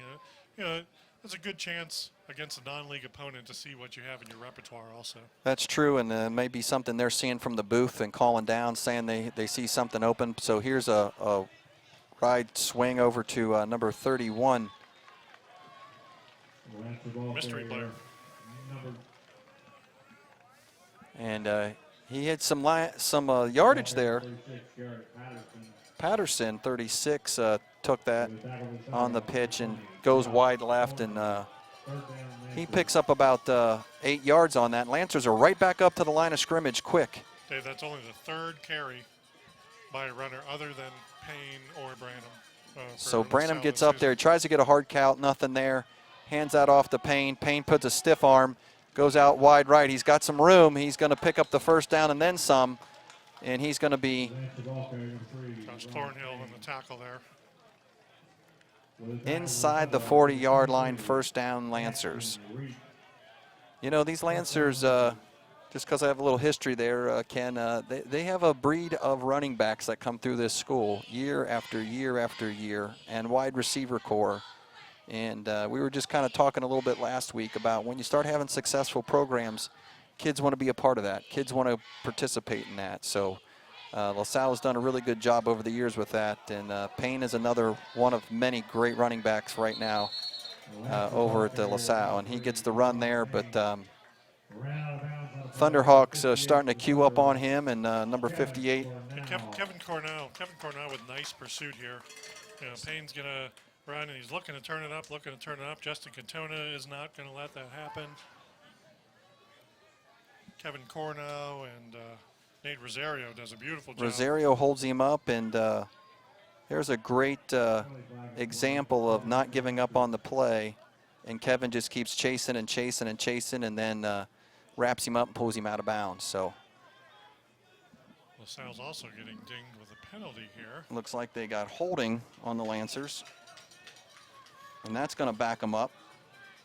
that's a good chance against a non-league opponent to see what you have in your repertoire also. That's true, and maybe something they're seeing from the booth and calling down, saying they see something open. So here's a ride swing over to number 31. Mystery player. And he had some yardage there. Patterson, 36, took that on the pitch and goes wide left, and he picks up about 8 yards on that. Lancers are right back up to the line of scrimmage quick. Dave, that's only the 3rd carry by a runner other than Payne or Branham. So Branham gets up there, tries to get a hard count, nothing there. Hands that off to Payne. Payne puts a stiff arm, goes out wide right. He's got some room. He's going to pick up the first down and then some, and he's going to be Josh Thornhill on the tackle there. Inside the 40-yard line, first down, Lancers. You know, these Lancers, just because I have a little history there, Ken, they have a breed of running backs that come through this school year after year after year, and wide receiver core. And we were just kind of talking a little bit last week about when you start having successful programs, kids want to be a part of that. Kids want to participate in that. So LaSalle has done a really good job over the years with that. And Payne is another one of many great running backs right now over at the LaSalle. And he gets the run there, but Thunderhawks starting to queue up on him, and number 58. And Kevin Cornell with nice pursuit here. You know, Payne's going to run, and he's looking to turn it up. Justin Cantona is not going to let that happen. Kevin Cornell and Nate Rosario does a beautiful job. Rosario holds him up, and there's a great example of not giving up on the play. And Kevin just keeps chasing and chasing and chasing, and then wraps him up and pulls him out of bounds. So LaSalle's also getting dinged with a penalty here. looks like they got holding on the Lancers, and that's going to back them up.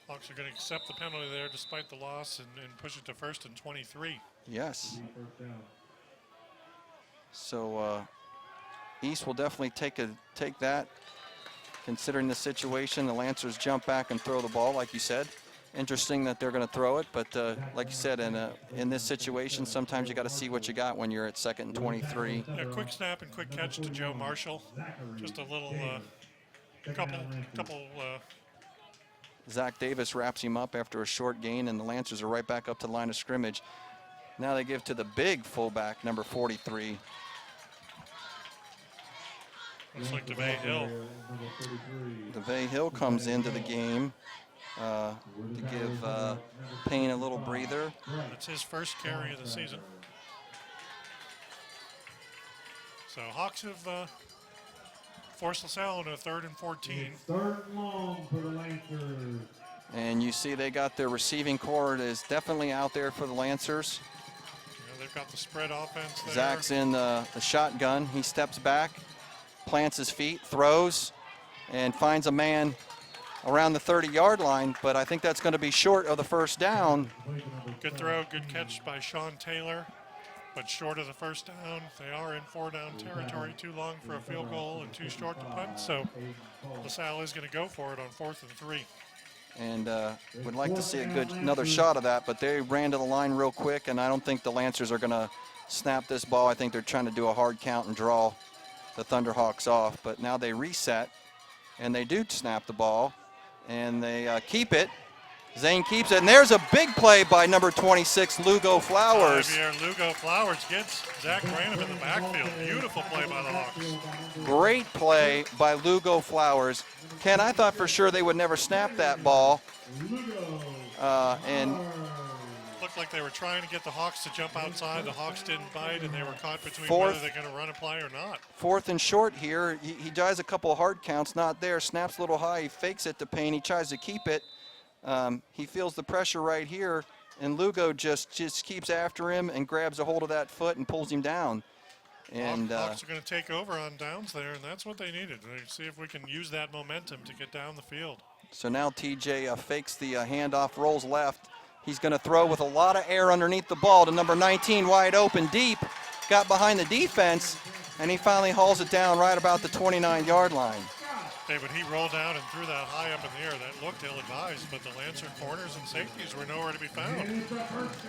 Hawks are going to accept the penalty there despite the loss and push it to 1st and 23. Yes. So East will definitely take that, considering the situation. The Lancers jump back and throw the ball, like you said. Interesting that they're going to throw it, but like you said, in this situation, sometimes you got to see what you got when you're at 2nd and 23. Yeah, quick snap and quick catch to Joe Marshall. Just a little couple. Zach Davis wraps him up after a short gain, and the Lancers are right back up to the line of scrimmage. Now they give to the big fullback, number 43. Looks like DeVay Hill. DeVay Hill comes into the game to give Payne a little breather. That's his first carry of the season. So Hawks have forced LaSalle into a 3rd and 14. 3rd and long for the Lancers. And you see they got their receiving core is definitely out there for the Lancers. Yeah, they've got the spread offense there. Zach's in the shotgun. He steps back, plants his feet, throws, and finds a man around the 30-yard line, but I think that's going to be short of the first down. Good throw, good catch by Sean Taylor, but short of the first down. They are in 4-down territory, too long for a field goal and too short to punt, so LaSalle is going to go for it on 4th and 3. And would like to see another shot of that, but they ran to the line real quick, and I don't think the Lancers are going to snap this ball. I think they're trying to do a hard count and draw the Thunderhawks off, but now they reset, and they do snap the ball, and they keep it. Zane keeps it, and there's a big play by number 26, Lugo Flowers. Javier Lugo Flowers gets Zach Branham in the backfield. Beautiful play by the Hawks. Great play by Lugo Flowers. Ken, I thought for sure they would never snap that ball. And Looked like they were trying to get the Hawks to jump outside. The Hawks didn't bite, and they were caught between whether they're going to run a play or not. 4th and short here. He tries a couple of hard counts, not there. Snaps a little high. He fakes it to Payne. He tries to keep it. He feels the pressure right here, and Lugo just keeps after him and grabs a hold of that foot and pulls him down. And Hawks are going to take over on downs there, and that's what they needed. They see if we can use that momentum to get down the field. So now TJ fakes the handoff, rolls left. He's going to throw with a lot of air underneath the ball to number 19, wide open, deep. Got behind the defense, and he finally hauls it down right about the 29-yard line. David, he rolled down and threw that high up in the air. That looked ill-advised, but the Lancer corners and safeties were nowhere to be found,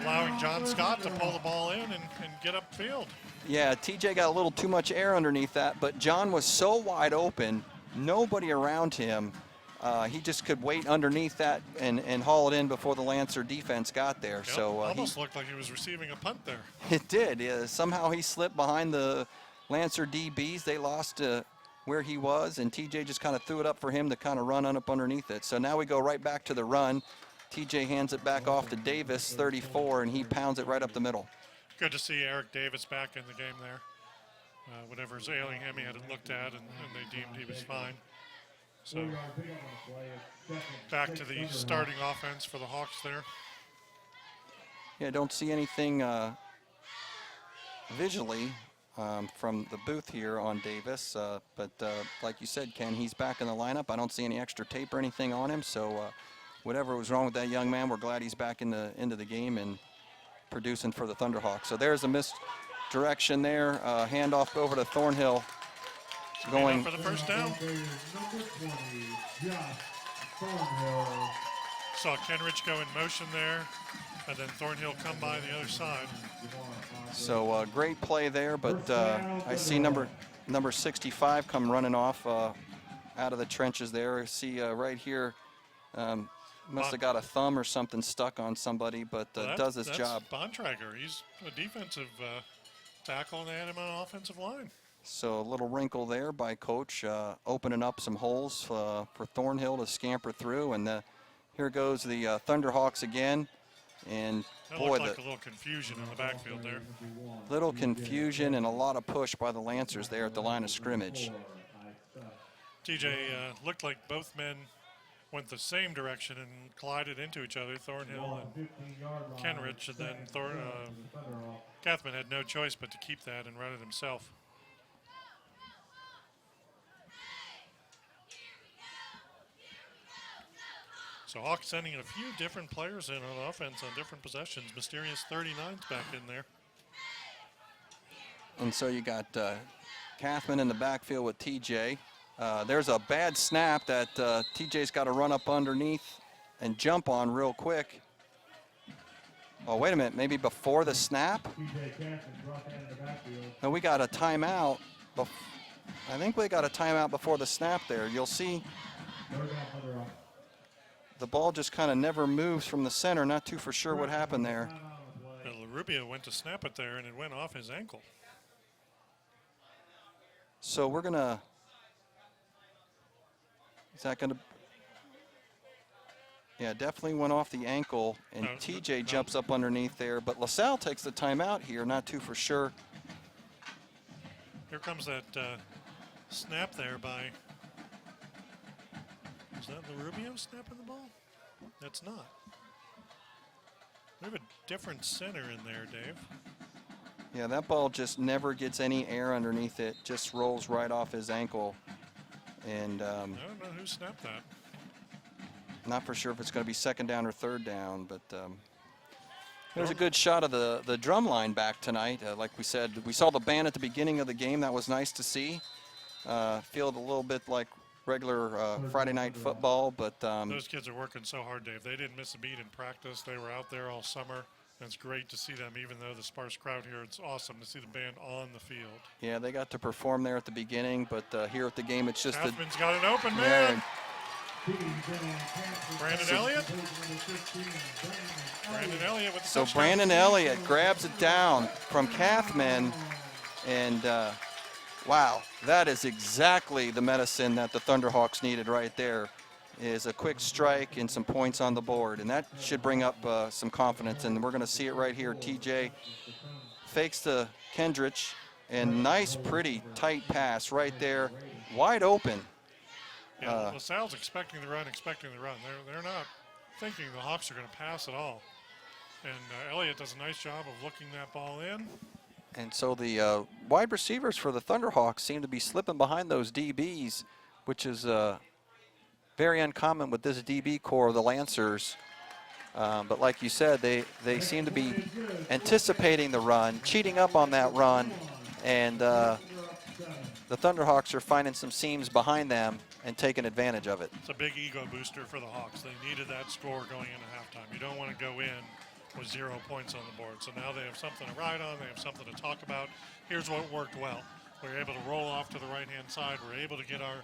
allowing John Scott to pull the ball in and get upfield. Yeah, TJ got a little too much air underneath that, but John was so wide open, nobody around him. He just could wait underneath that and haul it in before the Lancer defense got there. Yep, So almost looked like he was receiving a punt there. It did. Yeah, somehow he slipped behind the Lancer DBs. They lost where he was, and TJ just kind of threw it up for him to kind of run up underneath it. So now we go right back to the run. TJ hands it back off to Davis, 34, and he pounds it right up the middle. Good to see Eric Davis back in the game there. Whatever's ailing him, he had it looked at, and they deemed he was fine. So back to the starting offense for the Hawks there. Yeah, don't see anything visually from the booth here on Davis, but like you said, Ken, he's back in the lineup. I don't see any extra tape or anything on him, so whatever was wrong with that young man, we're glad he's back into the game and producing for the Thunderhawks. So there's a misdirection there, handoff over to Thornhill. Going for the first down. Saw Kenrich go in motion there. And then Thornhill come by the other side. So great play there, but I see number 65 come running off out of the trenches there. I see right here, must have got a thumb or something stuck on somebody, but does his job. Bontrager. He's a defensive tackle, and they had him on offensive line. So a little wrinkle there by Coach, opening up some holes for Thornhill to scamper through. And here goes the Thunderhawks again. And that boy, looked like a little confusion in the backfield there. Little confusion and a lot of push by the Lancers there at the line of scrimmage. TJ looked like both men went the same direction and collided into each other, Thornhill and Kenrich, and then Kathman had no choice but to keep that and run it himself. So Hawks sending a few different players in on offense on different possessions. Mysterious 39's back in there. And so you got Kathman in the backfield with TJ. There's a bad snap that TJ's got to run up underneath and jump on real quick. Oh, wait a minute, maybe before the snap? No, we got a timeout. I think we got a timeout before the snap there. You'll see the ball just kind of never moves from the center. Not too for sure what happened there. Rubio went to snap it there, and it went off his ankle. So we're going to... Is that going to... Yeah, definitely went off the ankle, and TJ jumps up underneath there. But LaSalle takes the timeout here, not too for sure. Here comes that snap there by... Is that the Rubio snapping the ball? That's not. We have a different center in there, Dave. Yeah, that ball just never gets any air underneath it. Just rolls right off his ankle. And I don't know who snapped that. Not for sure if it's going to be second down or third down, but there's a good shot of the drum line back tonight. Like we said, we saw the band at the beginning of the game. That was nice to see. Felt a little bit like regular Friday night football, but those kids are working so hard, Dave. They didn't miss a beat in practice. They were out there all summer, and it's great to see them. Even though the sparse crowd here, it's awesome to see the band on the field. Yeah, they got to perform there at the beginning, but here at the game, it's just Kathman's got an open man. Brandon Elliott. Brandon Elliott with the so touchdown. Brandon Elliott grabs it down from Kathman, and wow, that is exactly the medicine that the Thunderhawks needed right there, is a quick strike and some points on the board. And that should bring up some confidence. And we're going to see it right here. TJ fakes to Kendrich, and nice, pretty tight pass right there, wide open. Yeah, LaSalle's expecting the run. They're not thinking the Hawks are going to pass at all. And Elliott does a nice job of looking that ball in. And so the wide receivers for the Thunderhawks seem to be slipping behind those DBs, which is very uncommon with this DB core of the Lancers. But like you said, they seem to be anticipating the run, cheating up on that run, and the Thunderhawks are finding some seams behind them and taking advantage of it. It's a big ego booster for the Hawks. They needed that score going into halftime. You don't want to go in with 0 points on the board. So now they have something to ride on. They have something to talk about. Here's what worked well. We were able to roll off to the right-hand side. We're able to get our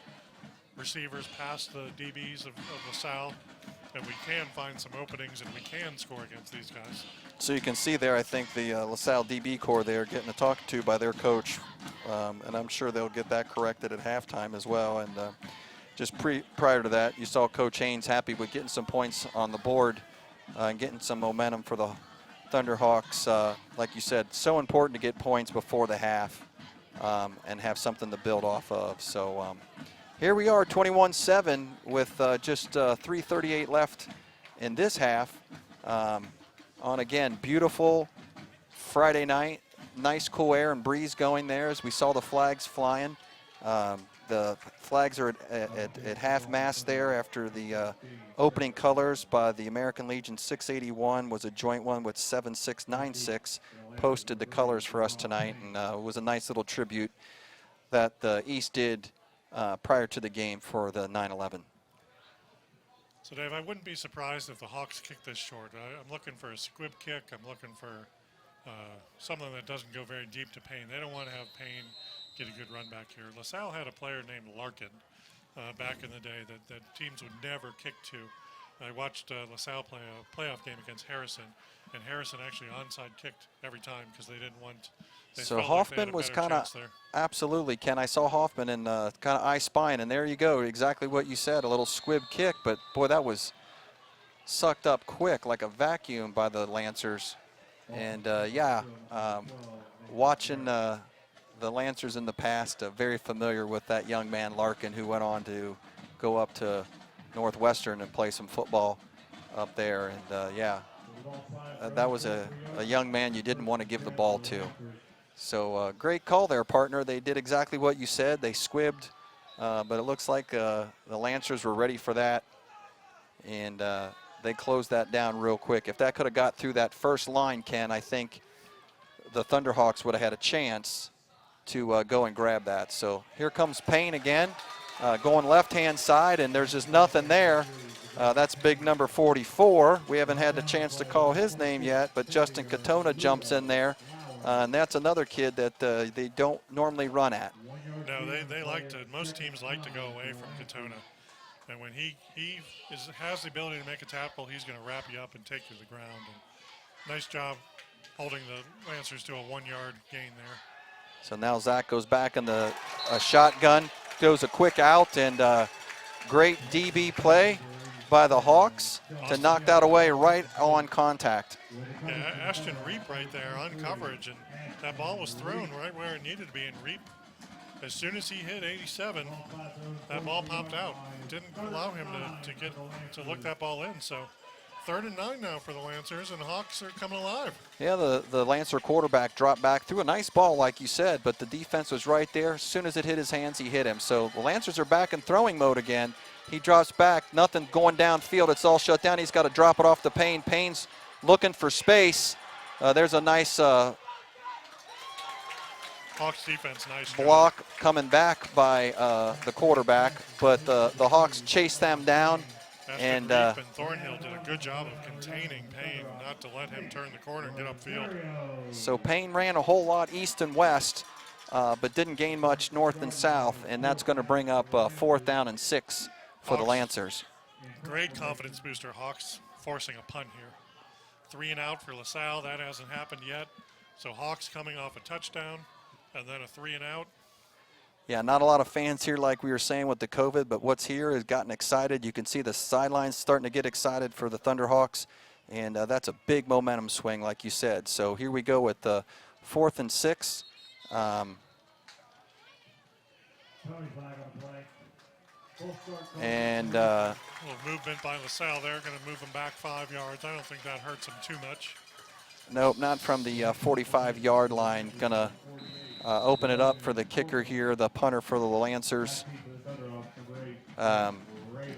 receivers past the DBs of LaSalle, and we can find some openings, and we can score against these guys. So you can see there, I think, the LaSalle DB core there getting talked to by their coach, and I'm sure they'll get that corrected at halftime as well. And just prior to that, you saw Coach Haynes happy with getting some points on the board and getting some momentum for the Thunderhawks. Like you said, so important to get points before the half and have something to build off of. So here we are, 21-7 with just 3:38 left in this half. On again, beautiful Friday night, nice cool air and breeze going there as we saw the flags flying. The flags are at half mast there after the opening colors by the American Legion 681 was a joint one with 7696 posted the colors for us tonight, and it was a nice little tribute that the East did prior to the game for the 9/11. So, Dave, I wouldn't be surprised if the Hawks kick this short. I'm looking for a squib kick. I'm looking for something that doesn't go very deep to Payne. They don't want to have Payne get a good run back here. LaSalle had a player named Larkin back in the day that teams would never kick to. I watched LaSalle play a playoff game against Harrison, and Harrison actually onside kicked every time because they didn't want. So Hoffman was kind of, absolutely, Ken. I saw Hoffman in kind of I-spine, and there you go, exactly what you said, a little squib kick. But, boy, that was sucked up quick like a vacuum by the Lancers. And, watching the Lancers in the past, very familiar with that young man, Larkin, who went on to go up to Northwestern and play some football up there. And, that was a young man you didn't want to give the ball to. So great call there, partner. They did exactly what you said. They squibbed, but it looks like the Lancers were ready for that, and they closed that down real quick. If that could have got through that first line, Ken, I think the Thunderhawks would have had a chance to go and grab that. So here comes Payne again, going left-hand side, and there's just nothing there. That's big number 44. We haven't had the chance to call his name yet, but Justin Katona jumps in there. And that's another kid that they don't normally run at. No, they like to. Most teams like to go away from Katona, and when he has the ability to make a tackle, he's going to wrap you up and take you to the ground. And nice job holding the Lancers to a 1-yard gain there. So now Zach goes back in the shotgun, goes a quick out, and great DB play by the Hawks to knock that away right on contact. Yeah, Ashton Reap right there on coverage, and that ball was thrown right where it needed to be. And Reap, as soon as he hit 87, that ball popped out. Didn't allow him to look that ball in. So 3rd and 9 now for the Lancers, and the Hawks are coming alive. Yeah, the Lancer quarterback dropped back, threw a nice ball like you said, but the defense was right there. As soon as it hit his hands, he hit him. So the Lancers are back in throwing mode again. He drops back, nothing going downfield. It's all shut down. He's got to drop it off to Payne. Payne's looking for space. There's a nice Hawks defense, nice block coming back by the quarterback, but the Hawks chase them down. And Thornhill did a good job of containing Payne, not to let him turn the corner and get upfield. So Payne ran a whole lot east and west, but didn't gain much north and south, and that's going to bring up 4th down and 6 for the Lancers. Great confidence booster. Hawks forcing a punt here. 3 and out for LaSalle. That hasn't happened yet. So Hawks coming off a touchdown and then a 3 and out. Yeah, not a lot of fans here like we were saying with the COVID, but what's here has gotten excited. You can see the sidelines starting to get excited for the Thunderhawks, and that's a big momentum swing like you said. So here we go with the 4th and 6. And a little movement by LaSalle there, going to move them back 5 yards. I don't think that hurts them too much. Nope, not from the 45-yard line. Going to open it up for the kicker here, the punter for the Lancers.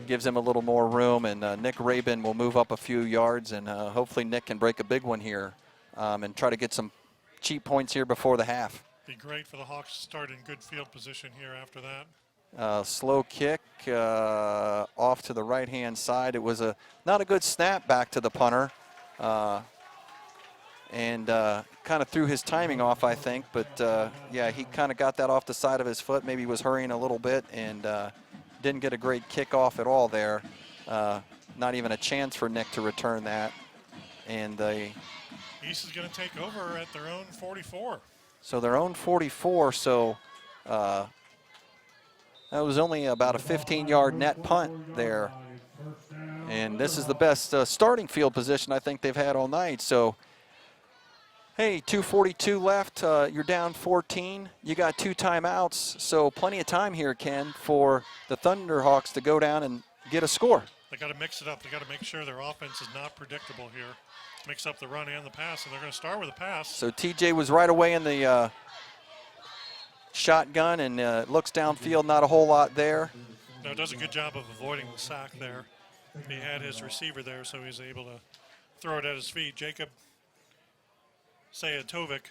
Gives him a little more room, and Nick Rabin will move up a few yards, and hopefully Nick can break a big one here and try to get some cheap points here before the half. Be great for the Hawks to start in good field position here after that. Slow kick off to the right-hand side. It was not a good snap back to the punter, and kind of threw his timing off, I think. But, yeah, he kind of got that off the side of his foot. Maybe he was hurrying a little bit and didn't get a great kickoff at all there. Not even a chance for Nick to return that. And the East is going to take over at their own 44. So their own 44, so that was only about a 15-yard net punt there. And this is the best starting field position I think they've had all night. So, hey, 2:42 left. You're down 14. You got 2 timeouts. So plenty of time here, Ken, for the Thunderhawks to go down and get a score. They got to mix it up. They got to make sure their offense is not predictable here. Mix up the run and the pass, and they're going to start with a pass. So TJ was right away in the shotgun, and looks downfield, not a whole lot there. No, does a good job of avoiding the sack there. He had his receiver there, so he's able to throw it at his feet. Jacob Sayatovic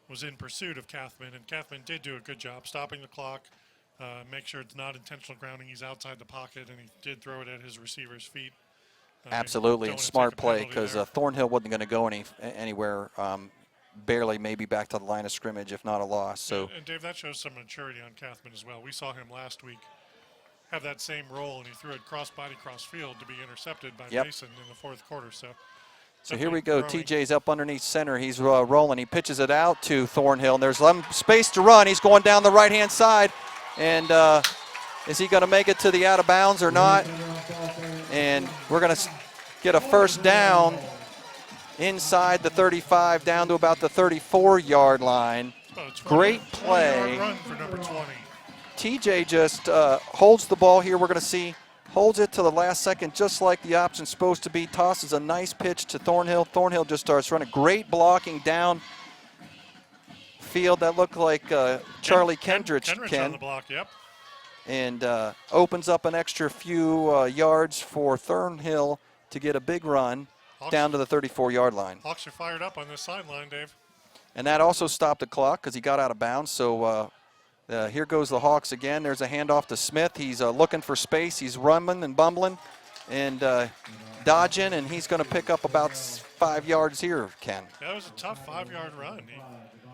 was in pursuit of Kathman, and Kathman did do a good job stopping the clock, make sure it's not intentional grounding. He's outside the pocket, and he did throw it at his receiver's feet. Absolutely, and smart play because there. Thornhill wasn't going to go anywhere. Barely, maybe back to the line of scrimmage, if not a loss. So, and Dave, that shows some maturity on Kathman as well. We saw him last week have that same role, and he threw it cross-body, cross-field to be intercepted by Mason in the fourth quarter. So here we go. growing. TJ's up underneath center. He's rolling. He pitches it out to Thornhill, and there's space to run. He's going down the right-hand side, and is he going to make it to the out of bounds or not? And we're going to get a first down inside the 35 down to about the 34-yard line. Great play. Run for number 20. TJ just holds the ball here. We're going to see, holds it to the last second just like the option's supposed to be. Tosses a nice pitch to Thornhill. Thornhill just starts running. Great blocking down field. That looked like Charlie Kendrick. On the block, yep. And opens up an extra few yards for Thornhill to get a big run down to the 34-yard line. Hawks are fired up on this sideline, Dave. And that also stopped the clock because he got out of bounds. So here goes the Hawks again. There's a handoff to Smith. He's looking for space. He's running and bumbling and dodging, and he's going to pick up about 5 yards here, Ken. That was a tough 5-yard run. He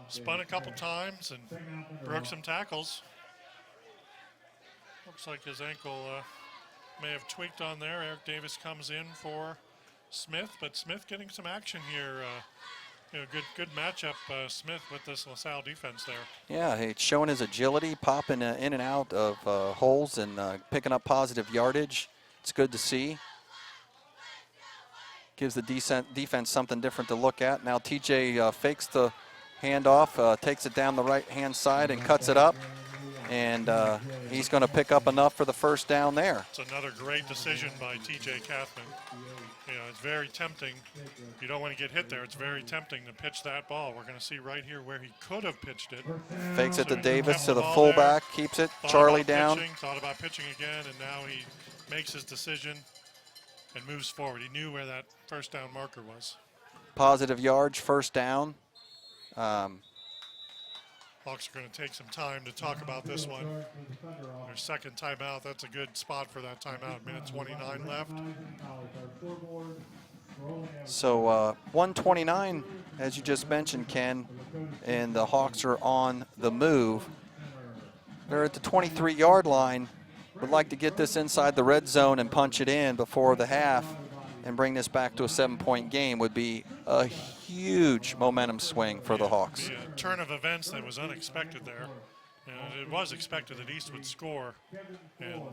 spun a couple times and broke some tackles. Looks like his ankle may have tweaked on there. Eric Davis comes in for Smith, but Smith getting some action here. Good matchup, Smith with this LaSalle defense there. Yeah, it's showing his agility, popping in and out of holes and picking up positive yardage. It's good to see. Gives the defense something different to look at. Now TJ fakes the handoff, takes it down the right-hand side and cuts it up. And he's going to pick up enough for the first down there. It's another great decision by TJ Kathman. It's very tempting. You don't want to get hit there. It's very tempting to pitch that ball. We're going to see right here where he could have pitched it. Fakes it to Davis, to the fullback, keeps it. Charlie down. Thought about pitching again, and now he makes his decision and moves forward. He knew where that first down marker was. Positive yards, first down. Hawks are going to take some time to talk about this one. Their second timeout, that's a good spot for that timeout. Minute 29 left. So 129, as you just mentioned, Ken, and the Hawks are on the move. They're at the 23-yard line. Would like to get this inside the red zone and punch it in before the half and bring this back to a 7-point game. Would be a huge momentum swing for the Hawks. A turn of events that was unexpected there. It was expected that East would score. And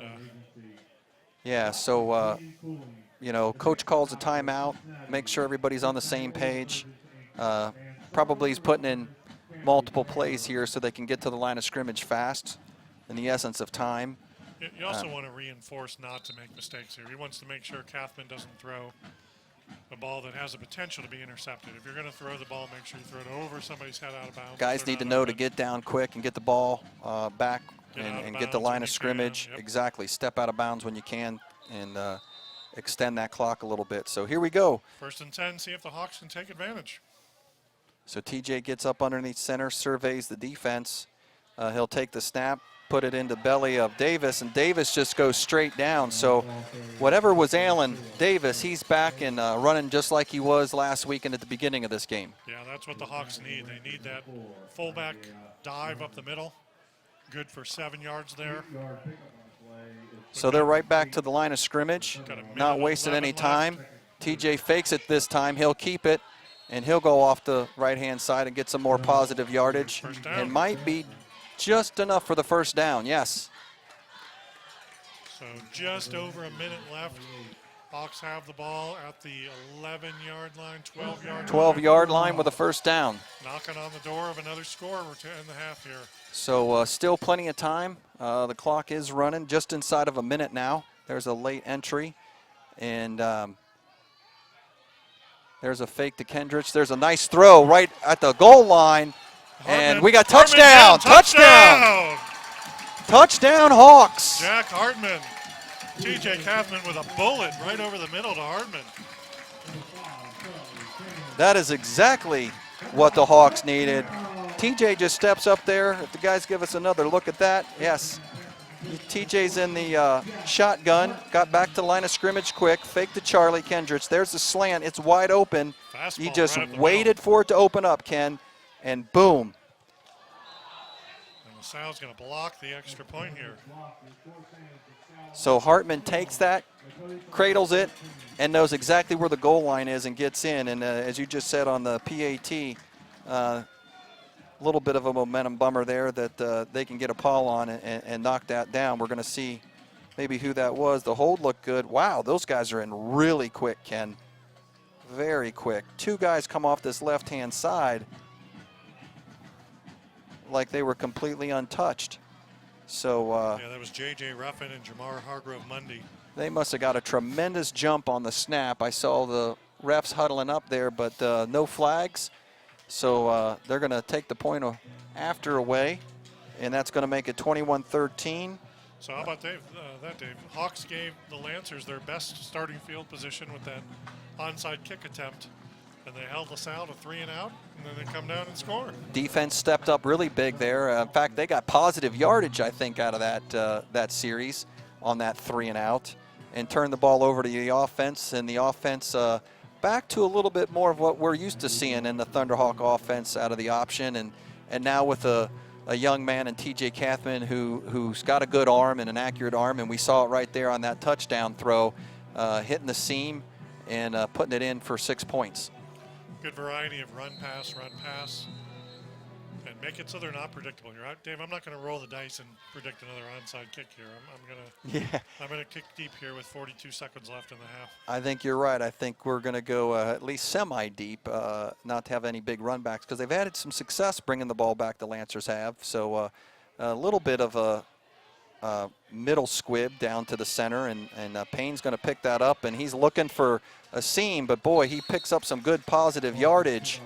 yeah, so coach calls a timeout, make sure everybody's on the same page. Probably he's putting in multiple plays here so they can get to the line of scrimmage fast in the essence of time. You also want to reinforce not to make mistakes here. He wants to make sure Kathman doesn't throw a ball that has the potential to be intercepted. If you're going to throw the ball, make sure you throw it over somebody's head out of bounds. Guys need to know to get down quick and get the ball back and get the line of scrimmage. Yep. Exactly. Step out of bounds when you can and extend that clock a little bit. So here we go. 1st and 10, see if the Hawks can take advantage. So TJ gets up underneath center, surveys the defense. He'll take the snap, put it into belly of Davis, and Davis just goes straight down. So whatever was ailing Davis, he's back and running just like he was last weekend at the beginning of this game. Yeah, that's what the Hawks need. They need that fullback dive up the middle. Good for 7 yards there. So they're right back to the line of scrimmage, not wasting any time. TJ fakes it this time. He'll keep it, and he'll go off the right-hand side and get some more positive yardage. And might be just enough for the first down, yes. So just over a minute left. Hawks have the ball at the 11-yard line, 12-yard line. 12-yard line with a first down. Knocking on the door of another score. We're to end the half here. So still plenty of time. The clock is running just inside of a minute now. There's a late entry. And there's a fake to Kendricks. There's a nice throw right at the goal line. And we got touchdown. Touchdown. Touchdown, Hawks. Jack Hartman. TJ Kathman with a bullet right over the middle to Hartman. That is exactly what the Hawks needed. TJ just steps up there. If the guys give us another look at that, yes. TJ's in the shotgun, got back to the line of scrimmage quick, fake to Charlie Kendricks. There's the slant, it's wide open. Fastball He just right up the waited middle. for it to open up, Ken, and boom. And LaSalle's going to block the extra point here. So Hartman takes that, cradles it, and knows exactly where the goal line is and gets in. And as you just said on the PAT, a little bit of a momentum bummer there that they can get a paw on and knock that down. We're going to see maybe who that was. The hold looked good. Wow, those guys are in really quick, Ken. Very quick. Two guys come off this left-hand side like they were completely untouched. So yeah, that was J.J. Ruffin and Jamar Hargrove Mundy. They must have got a tremendous jump on the snap. I saw the refs huddling up there, but no flags. So they're going to take the point after away, and that's going to make it 21-13. So how about Dave? Dave? Hawks gave the Lancers their best starting field position with that onside kick attempt, and they held LaSalle to 3 and out, and then they come down and score. Defense stepped up really big there. In fact, they got positive yardage, I think, out of that series on that 3 and out, and turned the ball over to the offense, and the offense back to a little bit more of what we're used to seeing in the Thunderhawk offense out of the option, and now with a young man in TJ Kathman who's got a good arm and an accurate arm, and we saw it right there on that touchdown throw, hitting the seam and putting it in for 6 points. Good variety of run, pass, and make it so they're not predictable. You're right, Dave. I'm not going to roll the dice and predict another onside kick here. I'm gonna kick deep here with 42 seconds left in the half. I think you're right. I think we're going to go at least semi-deep, not to have any big run backs, because they've had some success bringing the ball back. The Lancers have. So a little bit of a middle squib down to the center, and Payne's going to pick that up, and he's looking for a seam, but boy, he picks up some good positive yardage,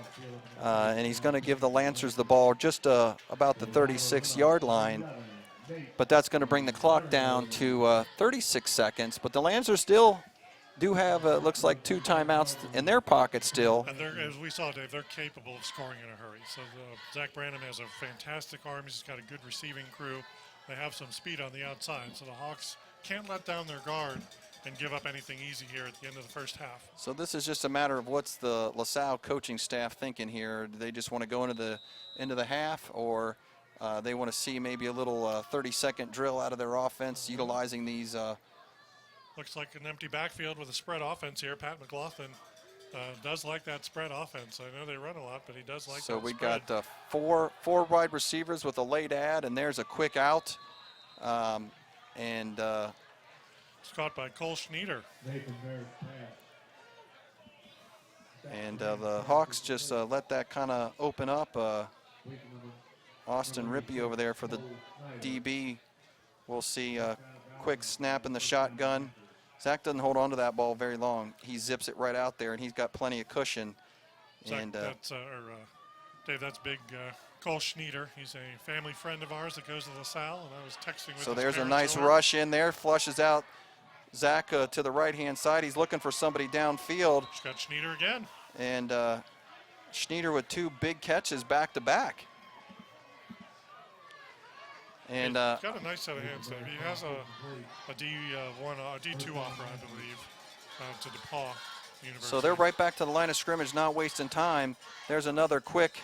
and he's going to give the Lancers the ball just about the 36-yard line, but that's going to bring the clock down to 36 seconds, but the Lancers still do have, looks like 2 timeouts in their pocket still. And as we saw, Dave, they're capable of scoring in a hurry. So Zach Branham has a fantastic arm. He's got a good receiving crew. They have some speed on the outside, so the Hawks can't let down their guard and give up anything easy here at the end of the first half. So this is just a matter of what's the LaSalle coaching staff thinking here. Do they just want to go into the half, or they want to see maybe a little 30-second drill out of their offense utilizing these? Looks like an empty backfield with a spread offense here. Pat McLaughlin does like that spread offense. I know they run a lot, but he does like that. So we spread. got four wide receivers with a late ad, and there's a quick out. It's caught by Cole Schneider. And the Hawks just let that kind of open up. Austin Rippey over there for the DB. We'll see a quick snap in the shotgun. Zach doesn't hold on to that ball very long. He zips it right out there, and he's got plenty of cushion. Zach, and Dave, that's big. Cole Schneider. He's a family friend of ours that goes to LaSalle, and I was texting with so his there's a parents nice earlier. rush in there, flushes out Zach to the right-hand side. He's looking for somebody downfield. He's got Schneider again. And Schneider with 2 big catches back-to-back. And He's got a nice set of hands, Dave. He has a D2 offer, I believe, to DePaul University. so they're right back to the line of scrimmage, not wasting time. There's another quick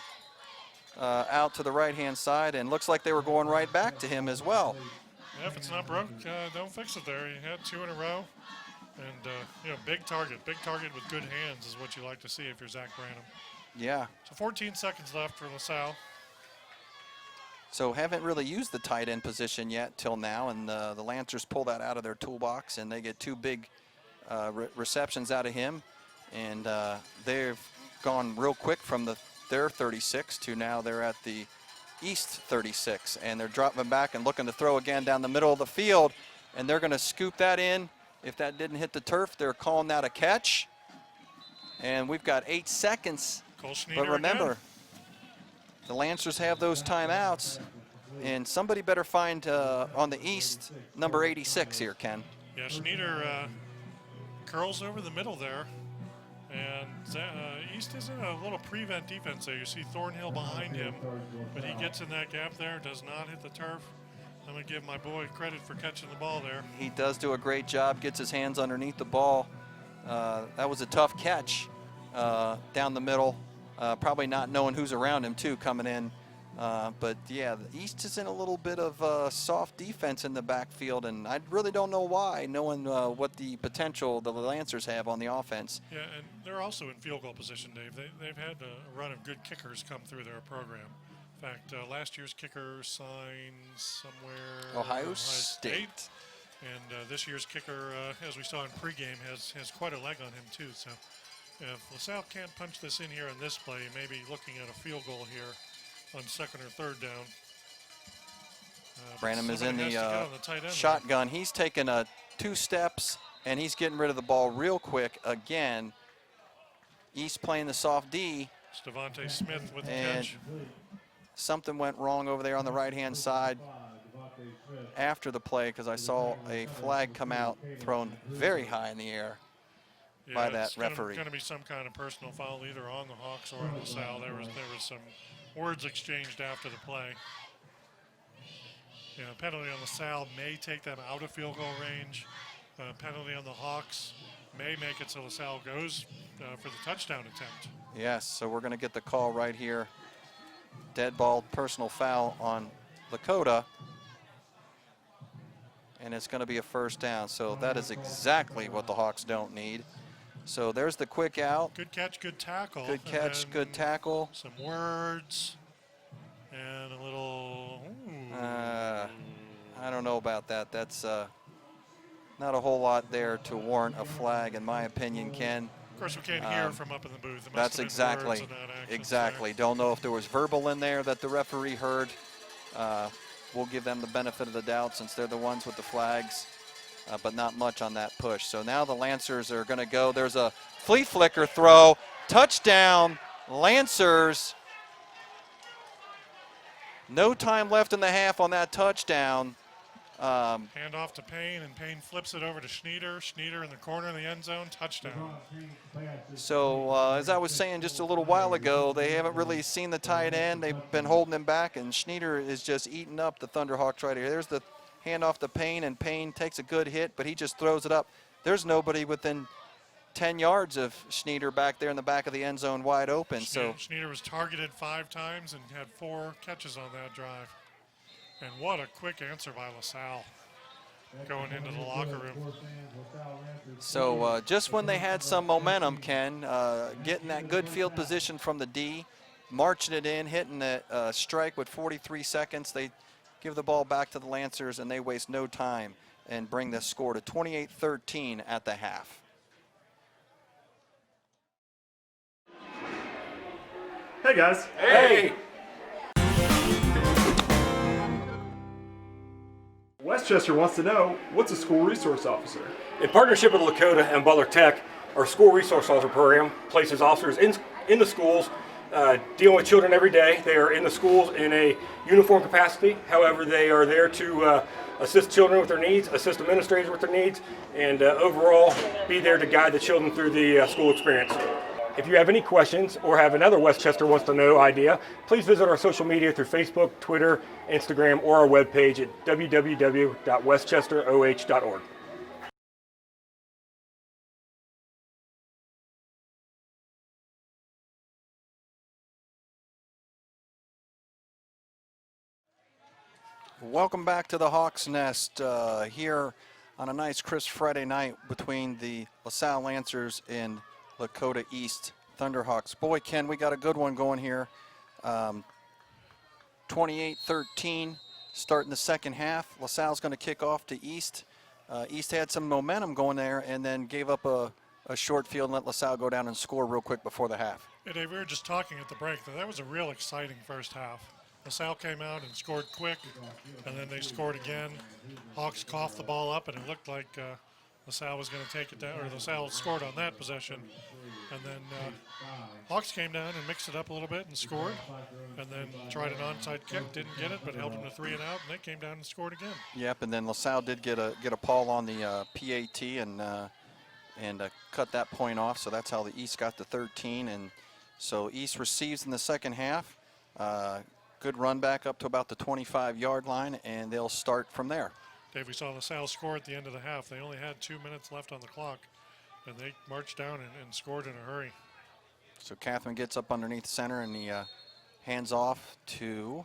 out to the right-hand side, and looks like they were going right back to him as well. Yeah, if it's not broke, don't fix it there. He had 2 in a row. And, big target with good hands is what you like to see if you're Zach Branham. Yeah. So 14 seconds left for LaSalle. So haven't really used the tight end position yet till now, and the Lancers pull that out of their toolbox, and they get 2 big receptions out of him. And they've gone real quick from their 36 to now they're at the East 36, and they're dropping back and looking to throw again down the middle of the field, and they're going to scoop that in. If that didn't hit the turf, they're calling that a catch. And we've got 8 seconds. Cole Schneider But remember, again. the Lancers have those timeouts, and somebody better find on the East number 86 here, Ken. Yeah, Schneider curls over the middle there. And East is in a little prevent defense there. You see Thornhill behind him, but he gets in that gap there, does not hit the turf. I'm going to give my boy credit for catching the ball there. He does do a great job, gets his hands underneath the ball. That was a tough catch down the middle, probably not knowing who's around him, too, coming in. But, yeah, the East is in a little bit of soft defense in the backfield, and I really don't know why, knowing what the potential the Lancers have on the offense. Yeah, and they're also in field goal position, Dave. They've had a run of good kickers come through their program. In fact, last year's kicker signed somewhere Ohio State. And this year's kicker, as we saw in pregame, has quite a leg on him, too. So if LaSalle can't punch this in here in this play, maybe looking at a field goal here on second or third down. Branham is in the tight end shotgun. He's taking 2 steps, and he's getting rid of the ball real quick again. East playing the soft D. Devontae Smith with the and catch. Something went wrong over there on the right-hand side after the play, because I saw a flag come out thrown very high in the air by that referee. It's going to be some kind of personal foul either on the Hawks or on LaSalle. There was some words exchanged after the play. Yeah, penalty on LaSalle may take them out of field goal range. Penalty on the Hawks may make it so LaSalle goes for the touchdown attempt. Yes, so we're going to get the call right here. Dead ball, personal foul on Lakota. And it's going to be a first down. So that is exactly what the Hawks don't need. So there's the quick out. Good catch, good tackle. Good catch, good tackle. Some words and a little. I don't know about that. That's not a whole lot there to warrant a flag, in my opinion, Ken. Of course, we can't hear from up in the booth. It must That's have been exactly, words and not actions exactly. Don't know if there was verbal in there that the referee heard. We'll give them the benefit of the doubt since they're the ones with the flags, but not much on that push. So now the Lancers are going to go. There's a flea flicker throw. Touchdown, Lancers. No time left in the half on that touchdown. Hand off to Payne, and Payne flips it over to Schneider. Schneider in the corner of the end zone, touchdown. So as I was saying just a little while ago, they haven't really seen the tight end. They've been holding him back, and Schneider is just eating up the Thunderhawks right here. There's the handoff to Payne, and Payne takes a good hit, but he just throws it up. There's nobody within 10 yards of Schneider back there in the back of the end zone wide open. Schneider was targeted 5 times and had 4 catches on that drive. And what a quick answer by LaSalle going into the locker room. So just when they had some momentum, Ken, getting that good field position from the D, marching it in, hitting the strike with 43 seconds, they give the ball back to the Lancers, and they waste no time and bring the score to 28-13 at the half. Hey, guys. Hey! Westchester wants to know, what's a school resource officer? In partnership with Lakota and Butler Tech, our school resource officer program places officers in the schools dealing with children every day. They are in the schools in a uniform capacity. However, they are there to assist children with their needs, assist administrators with their needs, and overall be there to guide the children through the school experience. If you have any questions or have another Westchester Wants to Know idea, please visit our social media through Facebook, Twitter, Instagram, or our webpage at www.westchesteroh.org. Welcome back to the Hawks Nest here on a nice crisp Friday night between the LaSalle Lancers and Lakota East Thunderhawks. Boy, Ken, we got a good one going here. 28-13 starting the second half. LaSalle's going to kick off to East. East had some momentum going there and then gave up a short field and let LaSalle go down and score real quick before the half. Yeah, Dave, we were just talking at the break that was a real exciting first half. LaSalle came out and scored quick, and then they scored again. Hawks coughed the ball up, and it looked like LaSalle was going to take it down, or LaSalle scored on that possession. And then Hawks came down and mixed it up a little bit and scored, and then tried an onside kick, didn't get it, but held them to 3 and out, and they came down and scored again. Yep, and then LaSalle did get a call on the PAT and cut that point off, so that's how the East got to 13. And so East receives in the second half. good run back up to about the 25-yard line, and they'll start from there. Dave, we saw LaSalle score at the end of the half. They only had 2 minutes left on the clock, and they marched down and scored in a hurry. So Kathman gets up underneath center, and he hands off to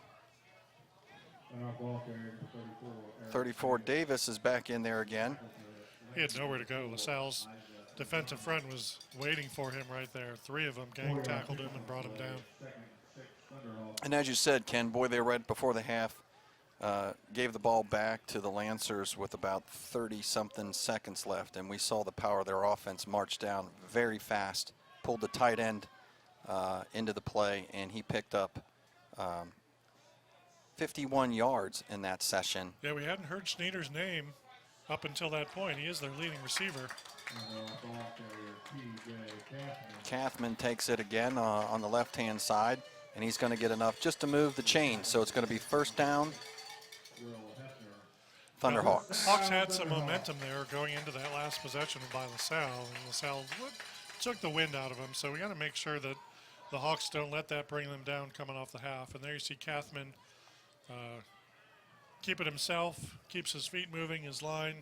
34. Davis is back in there again. He had nowhere to go. LaSalle's defensive front was waiting for him right there. 3 of them gang tackled him and brought him down. And as you said, Ken, boy, they were right before the half. Gave the ball back to the Lancers with about 30-something seconds left, and we saw the power of their offense march down very fast, pulled the tight end into the play, and he picked up 51 yards in that session. Yeah, we hadn't heard Schneider's name up until that point. He is their leading receiver. Kathman takes it again on the left-hand side, and he's going to get enough just to move the chain. So it's going to be first down, Thunderhawks. Hawks had some momentum there going into that last possession by LaSalle, and LaSalle took the wind out of them. So we got to make sure that the Hawks don't let that bring them down coming off the half. And there you see Kathman keep it himself, keeps his feet moving, his line,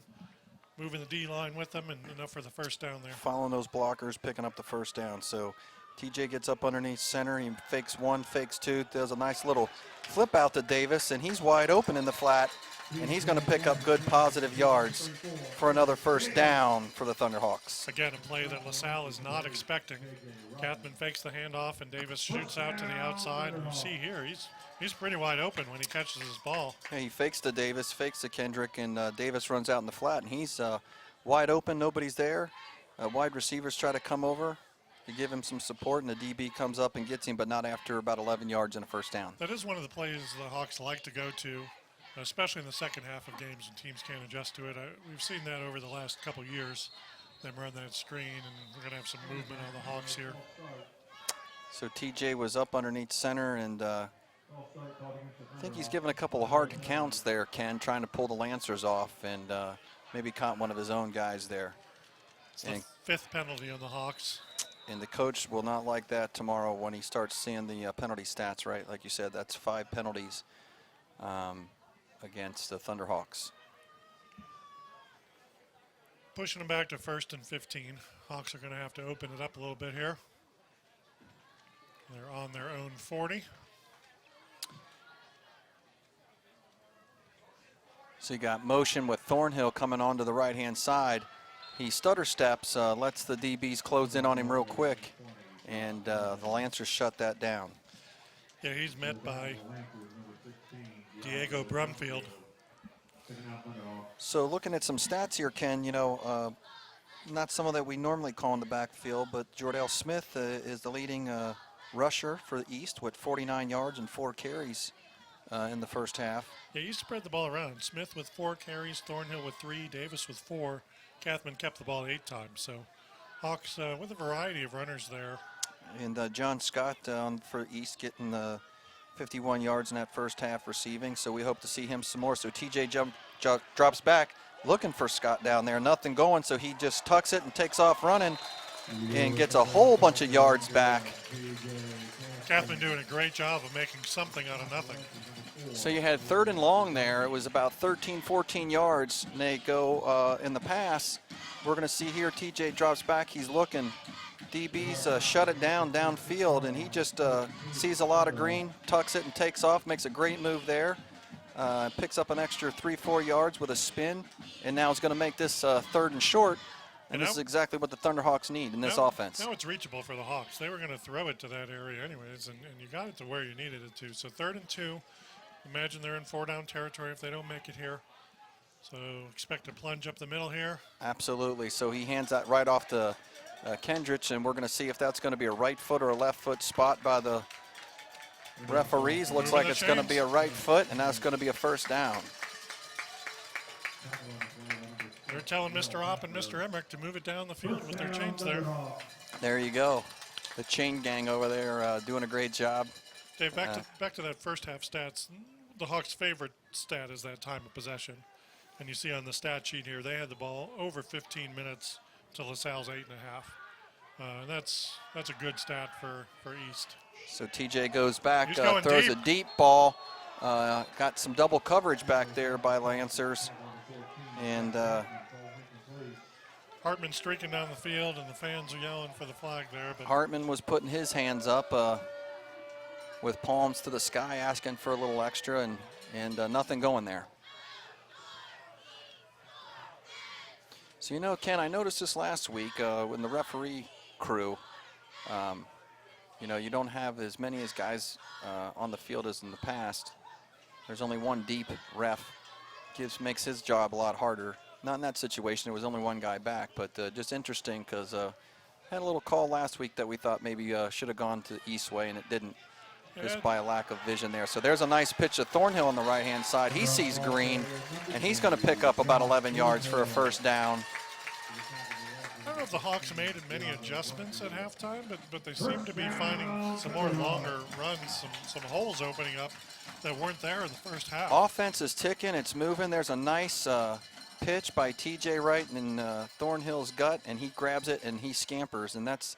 moving the D line with them, and enough for the first down there. Following those blockers, picking up the first down. So TJ gets up underneath center. He fakes one, fakes two, does a nice little flip out to Davis, and he's wide open in the flat, and he's going to pick up good positive yards for another first down for the Thunderhawks. Again, a play that LaSalle is not expecting. Kathman fakes the handoff, and Davis shoots out to the outside. And you see here, he's pretty wide open when he catches his ball. Yeah, he fakes to Davis, fakes to Kendrick, and Davis runs out in the flat, and he's wide open. Nobody's there. Wide receivers try to come over to give him some support, and the DB comes up and gets him, but not after about 11 yards and a first down. That is one of the plays the Hawks like to go to, especially in the second half of games when teams can't adjust to it. We've seen that over the last couple years, them run that screen, and we're going to have some movement on the Hawks here. So TJ was up underneath center, and I think he's given a couple of hard counts there, Ken, trying to pull the Lancers off, and maybe caught one of his own guys there. It's the 5th penalty on the Hawks. And the coach will not like that tomorrow when he starts seeing the penalty stats, right? Like you said, that's 5 penalties against the Thunderhawks. Pushing them back to 1st and 15. Hawks are going to have to open it up a little bit here. They're on their own 40. So you got motion with Thornhill coming onto the right-hand side. He stutter steps, lets the DBs close in on him real quick, and the Lancers shut that down. Yeah, he's met by Diego Brumfield. So looking at some stats here, Ken, you know, not someone that we normally call in the backfield, but Jordell Smith is the leading rusher for the East with 49 yards and 4 carries in the first half. Yeah, you spread the ball around. Smith with 4 carries, Thornhill with 3, Davis with 4. Kathman kept the ball 8 times. So Hawks with a variety of runners there. And John Scott for East getting 51 yards in that first half receiving. So we hope to see him some more. So TJ drops back looking for Scott down there. Nothing going, so he just tucks it and takes off running and gets a whole bunch of yards back. Kathman doing a great job of making something out of nothing. So you had 3rd and long there. It was about 13, 14 yards. And they go in the pass. We're going to see here TJ drops back. He's looking. DBs shut it down downfield, and he just sees a lot of green, tucks it and takes off, makes a great move there. Picks up an extra 3-4 yards with a spin, and now is going to make this 3rd and short. And this is exactly what the Thunderhawks need in this offense. Now it's reachable for the Hawks. They were going to throw it to that area anyways, and you got it to where you needed it to. So 3rd and 2. Imagine they're in 4-down territory if they don't make it here. So expect a plunge up the middle here. Absolutely. So he hands that right off to Kendrick, and we're going to see if that's going to be a right foot or a left foot spot by the referees. Looks like it's going to be a right foot, and that's going to be a first down. They're telling Mr. Opp and Mr. Emmerich to move it down the field with their chains there. There you go. The chain gang over there doing a great job. Dave, back to that first half stats. The Hawks' favorite stat is that time of possession. And you see on the stat sheet here, they had the ball over 15 minutes to LaSalle's 8.5. That's a good stat for East. So TJ goes back, He's going throws deep. a deep ball. Got some double coverage back there by Lancers. And Hartman streaking down the field, and the fans are yelling for the flag there. But Hartman was putting his hands up with palms to the sky, asking for a little extra, and nothing going there. So, you know, Ken, I noticed this last week when the referee crew, you know, you don't have as many as guys on the field as in the past. There's only one deep ref. Makes his job a lot harder. Not in that situation, there was only one guy back, but just interesting because had a little call last week that we thought maybe should have gone to East Way, and it didn't, just by a lack of vision there. So there's a nice pitch to Thornhill on the right-hand side. He sees green, and he's going to pick up about 11 yards for a first down. I don't know if the Hawks made many adjustments at halftime, but they seem to be finding some more longer runs, some holes opening up that weren't there in the first half. Offense is ticking, it's moving. There's a nice pitch by TJ right in Thornhill's gut, and he grabs it and he scampers, and that's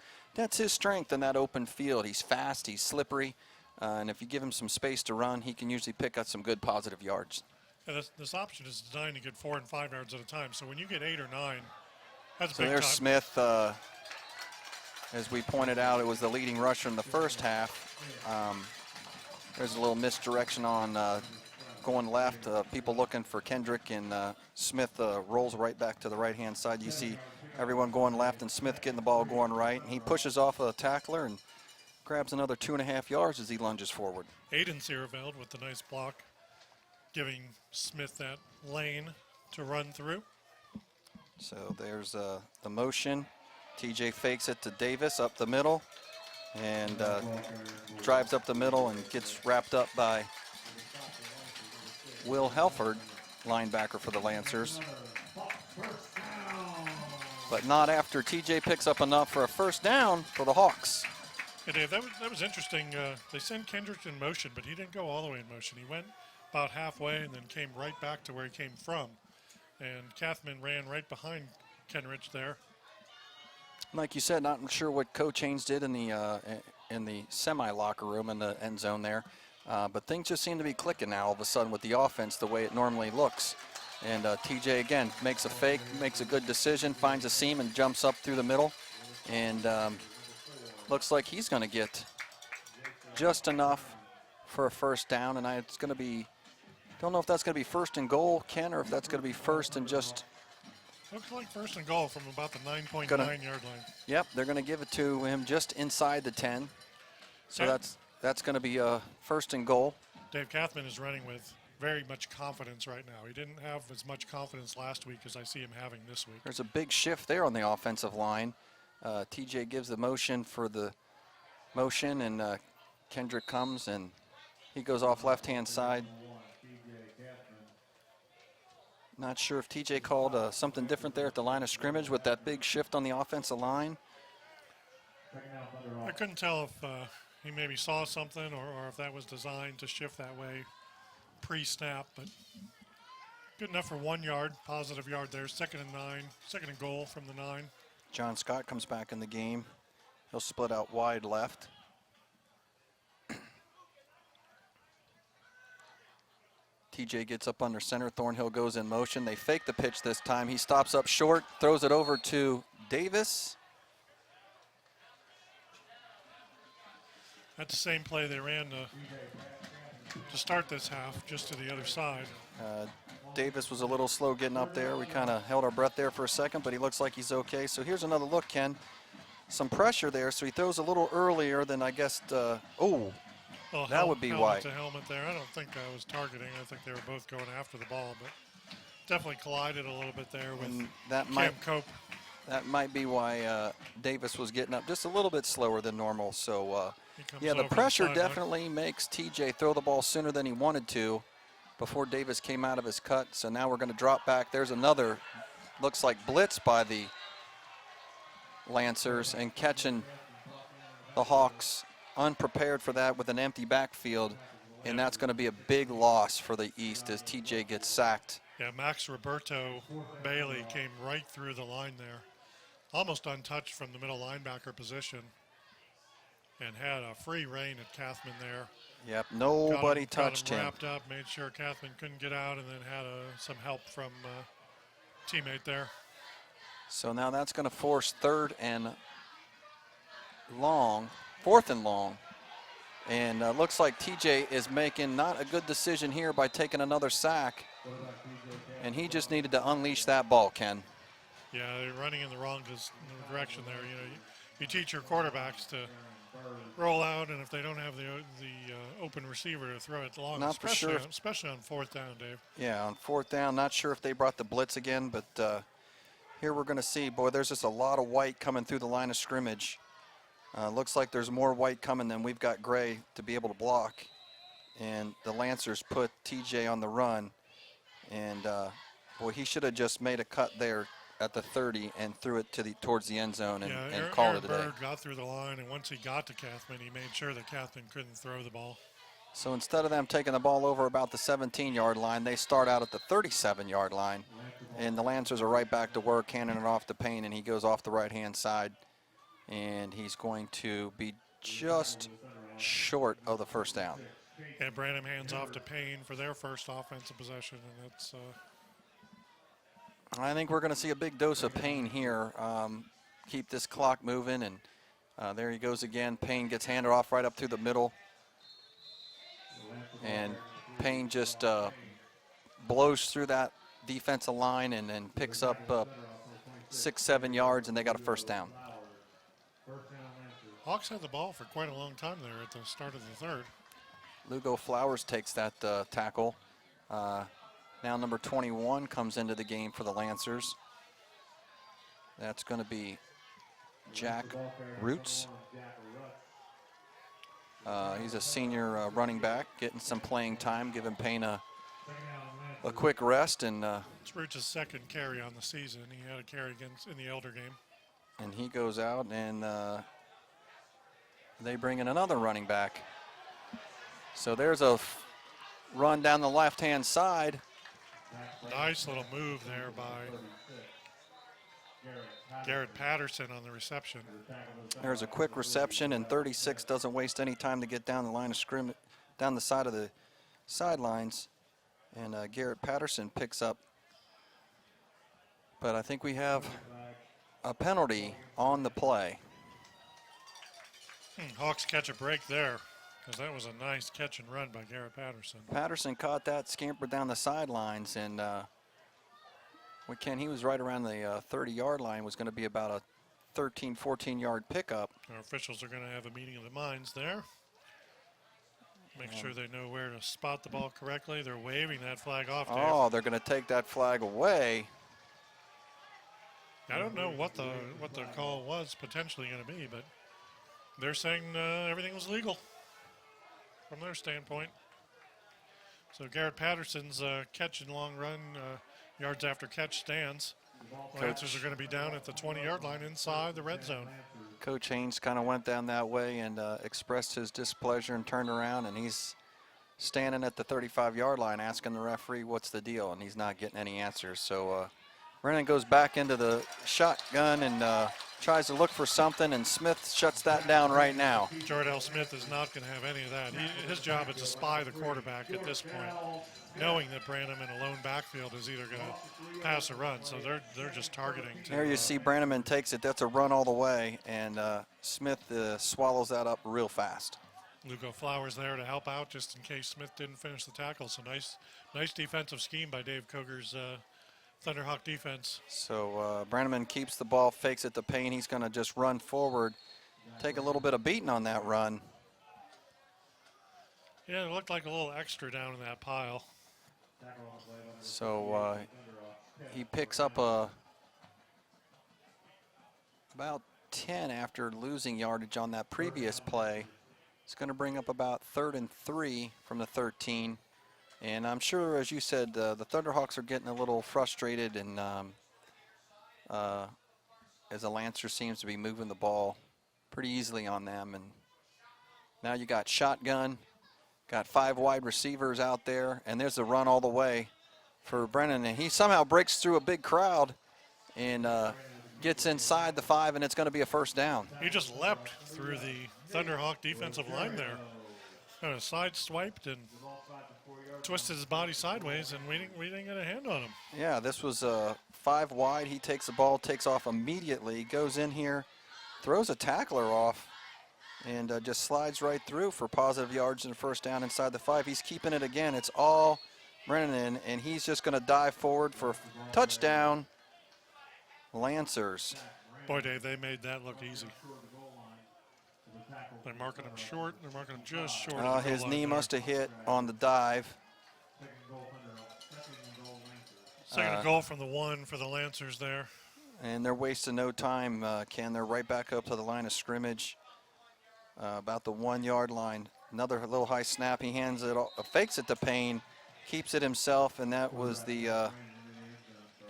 his strength in that open field. He's fast, he's slippery, and if you give him some space to run, he can usually pick up some good positive yards. Yeah, this option is designed to get 4 and 5 yards at a time, so when you get 8 or 9, that's So big there's time. Smith. As we pointed out, it was the leading rusher in the first half. There's a little misdirection on going left. People looking for Kendrick, and Smith rolls right back to the right-hand side. You see everyone going left and Smith getting the ball going right. And he pushes off a tackler and grabs another 2.5 yards as he lunges forward. Aiden Sierveld with the nice block, giving Smith that lane to run through. So there's the motion. TJ fakes it to Davis up the middle and drives up the middle and gets wrapped up by Will Helford, linebacker for the Lancers. But not after TJ picks up enough for a first down for the Hawks. Yeah, Dave, that was interesting. They sent Kendrick in motion, but he didn't go all the way in motion. He went about halfway and then came right back to where he came from. And Kathman ran right behind Kenrich there. Like you said, not sure what Coach Haynes did in the semi-locker room in the end zone there. But things just seem to be clicking now all of a sudden with the offense the way it normally looks. And TJ, again, makes a fake, makes a good decision, finds a seam and jumps up through the middle. And looks like he's going to get just enough for a first down. And it's going to be, don't know if that's going to be first and goal, Ken, or if that's going to be first and just. Looks like first and goal from about the 9.9 yard line. Yep, they're going to give it to him just inside the 10. So Yeah. that's going to be first and goal. Dave Kathman is running with very much confidence right now. He didn't have as much confidence last week as I see him having this week. There's a big shift there on the offensive line. TJ gives the motion for the motion, and Kendrick comes, and he goes off left-hand side. Not sure if TJ called something different there at the line of scrimmage with that big shift on the offensive line. I couldn't tell if he maybe saw something or if that was designed to shift that way pre-snap, but good enough for 1 yard, positive yard there. Second and 9, second and goal from the 9. John Scott comes back in the game. He'll split out wide left. TJ gets up under center. Thornhill goes in motion. They fake the pitch this time. He stops up short, throws it over to Davis. That's the same play they ran to start this half, just to the other side. Davis was a little slow getting up there. We kind of held our breath there for a second, but he looks like he's okay. So here's another look, Ken. Some pressure there, so he throws a little earlier than I guess, Well, that would be why. helmet to helmet there. I don't think I was targeting. I think they were both going after the ball, but definitely collided a little bit there with Cam Cope. That might be why Davis was getting up just a little bit slower than normal. So, yeah, the over the pressure sideline. definitely makes TJ throw the ball sooner than he wanted to before Davis came out of his cut. So now we're going to drop back. There's another, looks like blitz by the Lancers, and catching the Hawks unprepared for that with an empty backfield. And that's going to be a big loss for the East as TJ gets sacked. Yeah, Max Roberto Bailey came right through the line there. almost untouched from the middle linebacker position and had a free rein at Kathman there. Yep, nobody got touched him him. wrapped up, made sure Kathman couldn't get out, and then had some help from teammate there. So now that's going to force fourth and long. And looks like TJ is making not a good decision here by taking another sack. And he just needed to unleash that ball, Ken. Yeah, they're running in the wrong direction there. You know, you teach your quarterbacks to roll out, and if they don't have the open receiver to throw it long, Not for sure. especially on fourth down, Dave. Yeah, on fourth down, not sure if they brought the blitz again, but here we're going to see, boy, there's just a lot of white coming through the line of scrimmage. Looks like there's more white coming than we've got gray to be able to block. And the Lancers put TJ on the run. And, boy, he should have just made a cut there at the 30 and threw it towards the end zone and called it a day. Bird got through the line, and once he got to Kathman, he made sure that Kathman couldn't throw the ball. So instead of them taking the ball over about the 17-yard line, they start out at the 37-yard line. And the Lancers are right back to work, handing it off to Payne, and he goes off the right-hand side. And he's going to be just short of the first down. And Branham hands off to Payne for their first offensive possession, and that's I think we're going to see a big dose of Payne here. Keep this clock moving, and there he goes again. Payne gets handed off right up through the middle. And Payne just blows through that defensive line and then picks up 6-7 yards, and they got a first down. Hawks had the ball for quite a long time there at the start of the third. Lugo Flowers takes that tackle. Now number 21 comes into the game for the Lancers. That's going to be Jack Roots. He's a senior running back, getting some playing time, giving Payne a quick rest. And it's Roots' second carry on the season. He had a carry in the Elder game. And he goes out, and they bring in another running back. So there's a run down the left-hand side. Nice little move there by Garrett Patterson on the reception. There's a quick reception, and 36 doesn't waste any time to get down the line of scrimmage, down the side of the sidelines. And Garrett Patterson picks up. But I think we have a penalty on the play. Hawks catch a break there, because that was a nice catch and run by Garrett Patterson. Patterson caught that, scampered down the sidelines, and he was right around the 30-yard line. Was going to be about a 13, 14-yard pickup. Our officials are going to have a meeting of the minds there. Make sure they know where to spot the ball correctly. They're waving that flag off, Dave. Oh, they're going to take that flag away. I don't know what the call was potentially going to be, but they're saying everything was legal from their standpoint. So Garrett Patterson's catch and long run, yards after catch stands. Lancers are going to be down at the 20-yard line inside the red zone. Coach Haynes kind of went down that way and expressed his displeasure and turned around, and he's standing at the 35-yard line asking the referee what's the deal, and he's not getting any answers. So Brennan goes back into the shotgun and tries to look for something, and Smith shuts that down right now. Jordell Smith is not going to have any of that. His job is to spy the quarterback at this point, knowing that Branham in a lone backfield is either going to pass or run. So they're just targeting. There you see Brannaman takes it. That's a run all the way, and Smith swallows that up real fast. Lugo Flowers there to help out just in case Smith didn't finish the tackle. So nice defensive scheme by Dave Koger's Thunderhawk defense. So Brannaman keeps the ball, fakes it to Payne. He's going to just run forward, take a little bit of beating on that run. Yeah, it looked like a little extra down in that pile. So he picks up about 10 after losing yardage on that previous play. It's going to bring up about 3rd and 3 from the 13. And I'm sure, as you said, the Thunderhawks are getting a little frustrated, and as the Lancer seems to be moving the ball pretty easily on them. And now you got shotgun, got 5 wide receivers out there, and there's the run all the way for Brennan. And he somehow breaks through a big crowd and gets inside the 5, and it's going to be a first down. He just leapt through the Thunderhawk defensive line there. Kind of side-swiped and twisted his body sideways, and we didn't get a hand on him. Yeah, this was 5 wide. He takes the ball, takes off immediately, goes in here, throws a tackler off, and just slides right through for positive yards and first down inside the 5. He's keeping it again. It's all Brennan, and he's just going to dive forward for touchdown. Lancers. Boy, Dave, they made that look easy. They're marking him short. They're marking him just short. Of the His goal knee line must there. have hit on the dive. Second and goal from the 1 for the Lancers there. And they're wasting no time, Ken. They're right back up to the line of scrimmage, about the 1-yard line. Another little high snap. He hands it, fakes it to Payne, keeps it himself, and that was the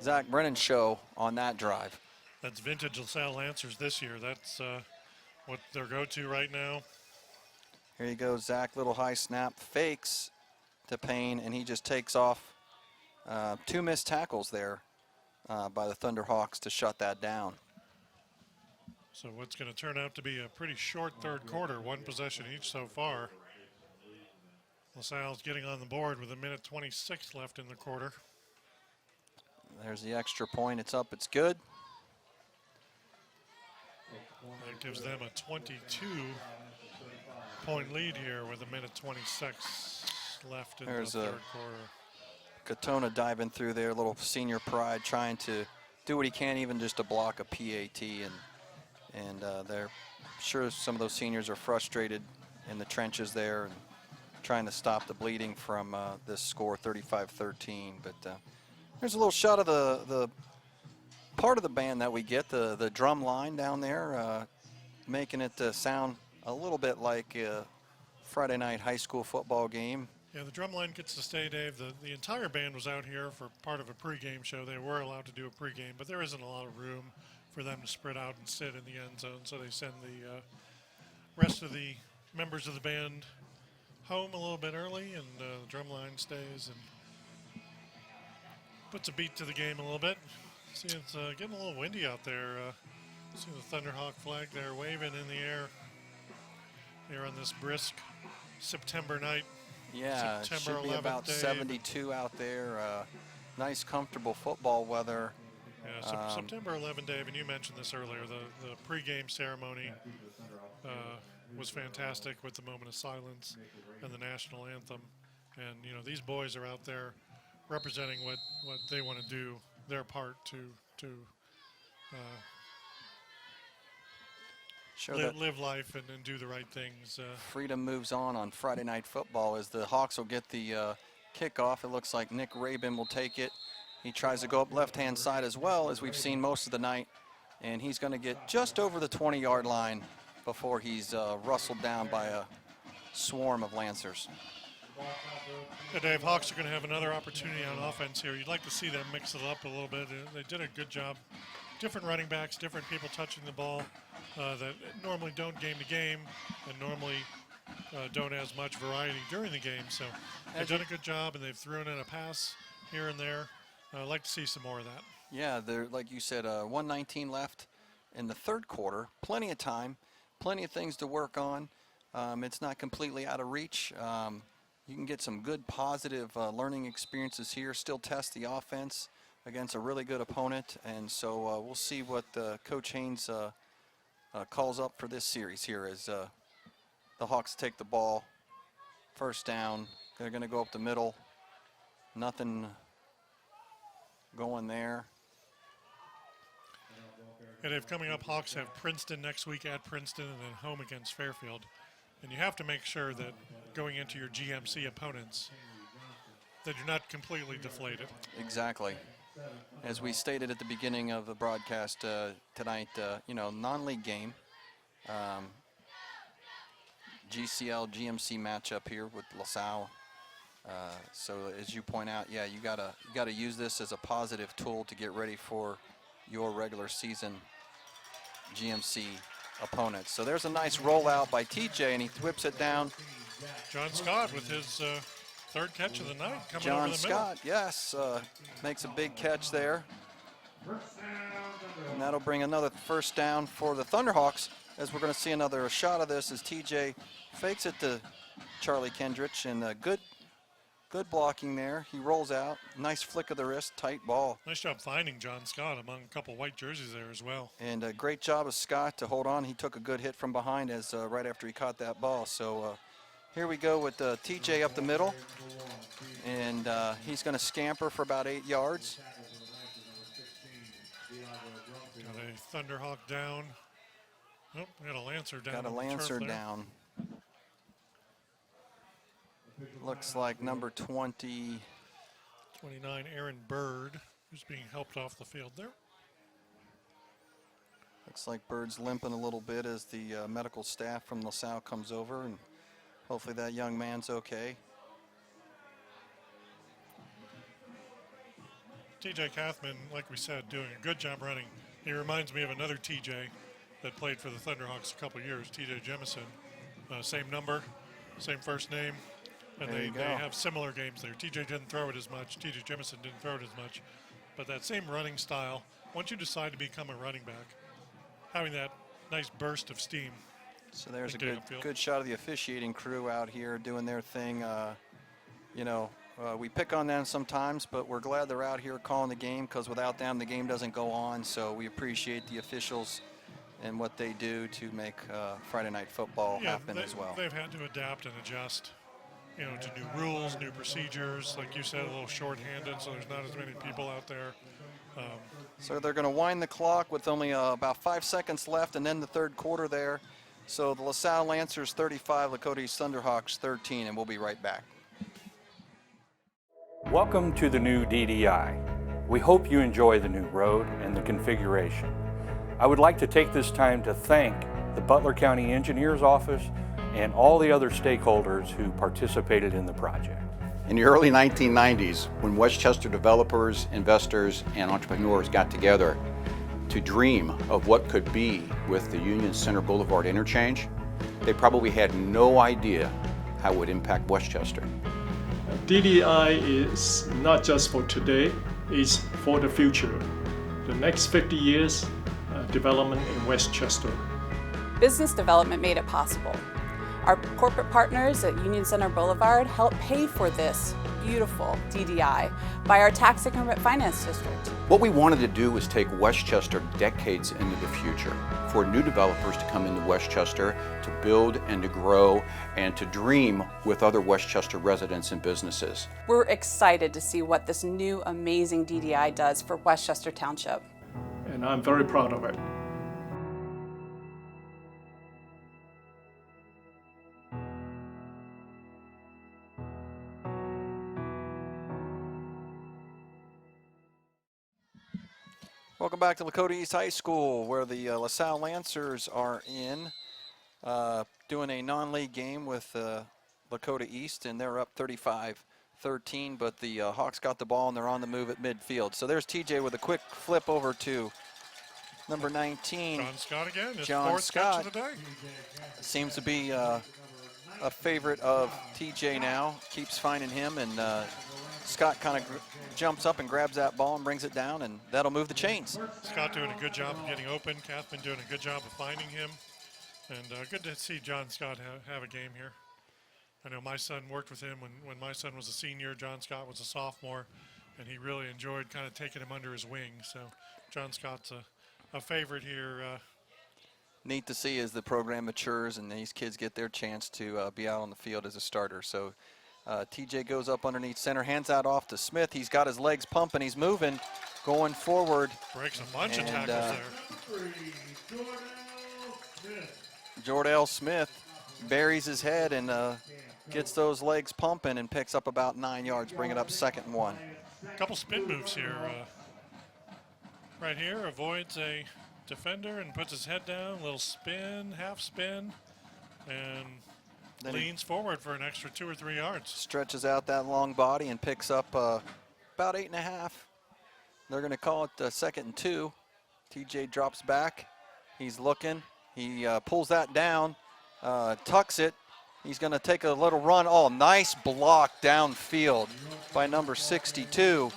Zach Brennan show on that drive. That's vintage LaSalle Lancers this year. That's what their go-to right now. Here you go, Zach, little high snap, fakes to Payne, and he just takes off. 2 missed tackles there by the Thunderhawks to shut that down. So what's going to turn out to be a pretty short third quarter, 1 possession each so far. LaSalle's getting on the board with 1:26 left in the quarter. There's the extra point. It's up. It's good. That gives them a 22-point lead here with 1:26 left in There's the a third quarter. Katona diving through there, little senior pride, trying to do what he can, even just to block a PAT. And they're sure some of those seniors are frustrated in the trenches there and trying to stop the bleeding from this score, 35-13. But there's a little shot of the part of the band that we get, the drum line down there, making it sound a little bit like a Friday night high school football game. Yeah, the drum line gets to stay, Dave. The entire band was out here for part of a pregame show. They were allowed to do a pregame, but there isn't a lot of room for them to spread out and sit in the end zone, so they send the rest of the members of the band home a little bit early, and the drum line stays and puts a beat to the game a little bit. See, it's getting a little windy out there. See the Thunderhawk flag there waving in the air here on this brisk September night. Yeah, it September should be 11th, about Dave. 72 out there. Nice, comfortable football weather. Yeah, September 11, Dave, and you mentioned this earlier. The pregame ceremony was fantastic with the moment of silence and the national anthem. And, you know, these boys are out there representing what they want to do, their part to Show that live life and do the right things. freedom moves on Friday Night Football as the Hawks will get the kickoff. It looks like Nick Rabin will take it. He tries to go up left-hand side as well, as we've seen most of the night, and he's going to get just over the 20-yard line before he's rustled down by a swarm of Lancers. Yeah, Dave, Hawks are going to have another opportunity on offense here. You'd like to see them mix it up a little bit. They did a good job. Different running backs, different people touching the ball that normally don't game to game and normally don't have as much variety during the game. So they've done a good job, and they've thrown in a pass here and there. I'd like to see some more of that. Yeah, they're, like you said, 1:19 left in the third quarter. Plenty of time, plenty of things to work on. It's not completely out of reach. You can get some good positive learning experiences here, still test the offense against a really good opponent. And so we'll see what Coach Haynes calls up for this series here as the Hawks take the ball. First down. They're going to go up the middle. Nothing going there. And if coming up, Hawks have Princeton next week at Princeton and then home against Fairfield. And you have to make sure that going into your GMC opponents that you're not completely deflated. Exactly. As we stated at the beginning of the broadcast tonight, non-league game. GCL, GMC matchup here with LaSalle. So as you point out, yeah, you gotta use this as a positive tool to get ready for your regular season GMC opponents. So there's a nice rollout by TJ, and he whips it down. John Scott with his third catch of the night coming John over the middle. Scott, yes, makes a big catch there. And that'll bring another first down for the Thunderhawks, as we're going to see another shot of this as TJ fakes it to Charlie Kendrich, and good blocking there. He rolls out, nice flick of the wrist, tight ball. Nice job finding John Scott among a couple white jerseys there as well. And a great job of Scott to hold on. He took a good hit from behind as right after he caught that ball. So here we go with TJ up the middle, and he's going to scamper for about 8 yards. Got a Thunderhawk down. Nope, got a Lancer down. Got a Lancer down. Looks like number 20. 29, Aaron Bird, who's being helped off the field there. Looks like Bird's limping a little bit as the medical staff from LaSalle comes over, and hopefully that young man's okay. TJ Kathman, like we said, doing a good job running. He reminds me of another TJ that played for the Thunderhawks a couple years, TJ Jemison. Same number, same first name. And they have similar games there. TJ didn't throw it as much. TJ Jemison didn't throw it as much. But that same running style, once you decide to become a running back, having that nice burst of steam. So there's a good shot of the officiating crew out here doing their thing. We pick on them sometimes, but we're glad they're out here calling the game, because without them, the game doesn't go on. So we appreciate the officials and what they do to make Friday Night Football happen as well. They've had to adapt and adjust, to new rules, new procedures. Like you said, a little short-handed, so there's not as many people out there. So they're going to wind the clock with only about 5 seconds left, and then the third quarter there. So the LaSalle Lancers 35, Lakota East Thunderhawks 13, and we'll be right back. Welcome to the new DDI. We hope you enjoy the new road and the configuration. I would like to take this time to thank the Butler County Engineer's Office and all the other stakeholders who participated in the project. In the early 1990s, when Westchester developers, investors, and entrepreneurs got together to dream of what could be with the Union Center Boulevard interchange, they probably had no idea how it would impact Westchester. DDI is not just for today, it's for the future. The next 50 years, development in Westchester. Business development made it possible. Our corporate partners at Union Center Boulevard helped pay for this beautiful DDI by our tax increment finance district. What we wanted to do was take Westchester decades into the future, for new developers to come into Westchester, to build and to grow and to dream with other Westchester residents and businesses. We're excited to see what this new amazing DDI does for Westchester Township. And I'm very proud of it. Welcome back to Lakota East High School, where the LaSalle Lancers are doing a non-league game with Lakota East, and they're up 35-13, but the Hawks got the ball and they're on the move at midfield. So there's TJ with a quick flip over to number 19. John Scott again, his John fourth Scott catch of the day. Seems to be a favorite of TJ now, keeps finding him, and Scott kind of jumps up and grabs that ball and brings it down, and that'll move the chains. Scott doing a good job of getting open. Kathman doing a good job of finding him. And good to see John Scott have a game here. I know my son worked with him when my son was a senior. John Scott was a sophomore, and he really enjoyed kind of taking him under his wing. So John Scott's a favorite here. Neat to see as the program matures and these kids get their chance to be out on the field as a starter. So TJ goes up underneath center, hands out off to Smith. He's got his legs pumping. He's moving, going forward. Breaks a bunch of tackles there. Jordell Smith buries his head and gets those legs pumping and picks up about 9 yards, bring it up 2nd and 1. A couple spin moves here. Right here, avoids a defender and puts his head down, a little spin, half spin, and then leans forward for an extra 2 or 3 yards. Stretches out that long body and picks up about 8.5. They're going to call it 2nd and 2. TJ drops back. He's looking. He pulls that down, tucks it. He's going to take a little run. Oh, nice block downfield by number 62.